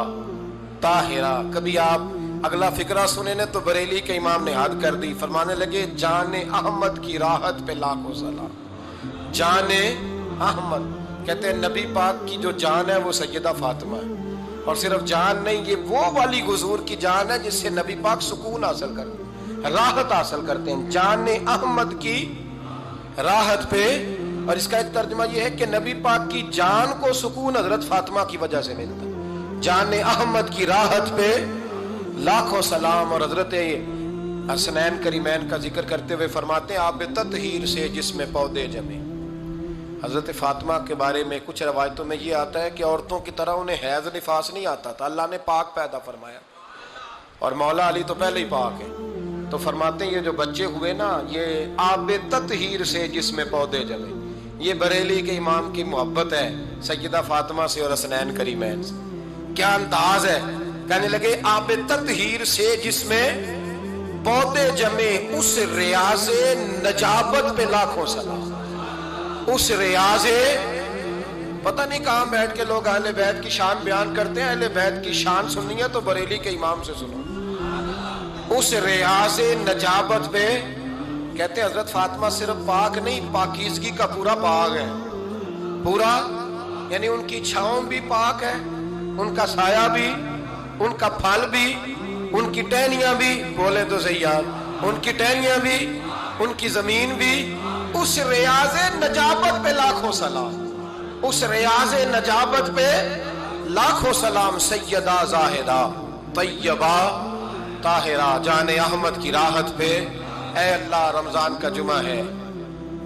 طاہرہ. کبھی آپ اگلا فقرہ سنے نا تو بریلی کے امام نے حد کر دی, فرمانے لگے جان احمد کی راحت پہ لاکھوں سلام. جان احمد کہتے ہیں نبی پاک کی جو جان ہے وہ سیدہ فاطمہ ہے. اور صرف جان نہیں, یہ وہ والی حضور کی جان ہے جس سے نبی پاک سکون حاصل کرتے ہیں, راحت حاصل کرتے ہیں. جان احمد کی راحت پہ. اور اس کا ایک ترجمہ یہ ہے کہ نبی پاک کی جان کو سکون حضرت فاطمہ کی وجہ سے ملتا ہے. جان احمد کی راحت پہ لاکھوں سلام. اور حضرت حسنین کریمین کا ذکر کرتے ہوئے فرماتے ہیں آپ تطہیر سے جس میں پودے جمے. حضرت فاطمہ کے بارے میں کچھ روایتوں میں یہ آتا ہے کہ عورتوں کی طرح انہیں حیض نفاس نہیں آتا تھا, اللہ نے پاک پیدا فرمایا. اور مولا علی تو پہلے ہی پاک ہے, تو فرماتے ہیں یہ جو بچے ہوئے نا یہ آب تطہیر سے جس میں پودے جمے. یہ بریلی کے امام کی محبت ہے سیدہ فاطمہ سے اور حسنین کریمین سے. کیا انداز ہے, کہنے لگے آب تطہیر سے جس میں پودے جمے, اس ریاض نجابت پہ لاکھوں سلام. اس ریاض, پتہ نہیں کہاں بیٹھ کے لوگ اہل بیت کی شان بیان کرتے ہیں. اہل بیت کی شان سننی ہے تو بریلی کے امام سے سنو. اس ریاض نجابت پہ کہتے ہیں حضرت فاطمہ صرف پاک نہیں, پاکیزگی کا پورا باغ ہے. پورا یعنی ان کی چھاؤں بھی پاک ہے, ان کا سایہ بھی, ان کا پھل بھی, ان کی ٹہنیاں بھی, بولے تو صحیح یار, ان کی ٹہنیاں بھی, ان کی زمین بھی. اس ریاض نجابت پہ لاکھوں سلام. اس ریاض نجابت پہ لاکھوں سلام. سیدہ زاہدہ طیبہ طاہرہ جان احمد کی راحت پہ. اے اللہ رمضان کا جمعہ ہے,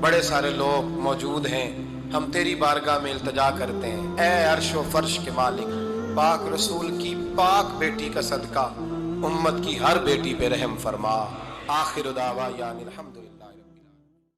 بڑے سارے لوگ موجود ہیں, ہم تیری بارگاہ میں التجا کرتے ہیں. اے عرش و فرش کے مالک, پاک رسول کی پاک بیٹی کا صدقہ امت کی ہر بیٹی پہ رحم فرما. آخر دعوانا الحمدللہ.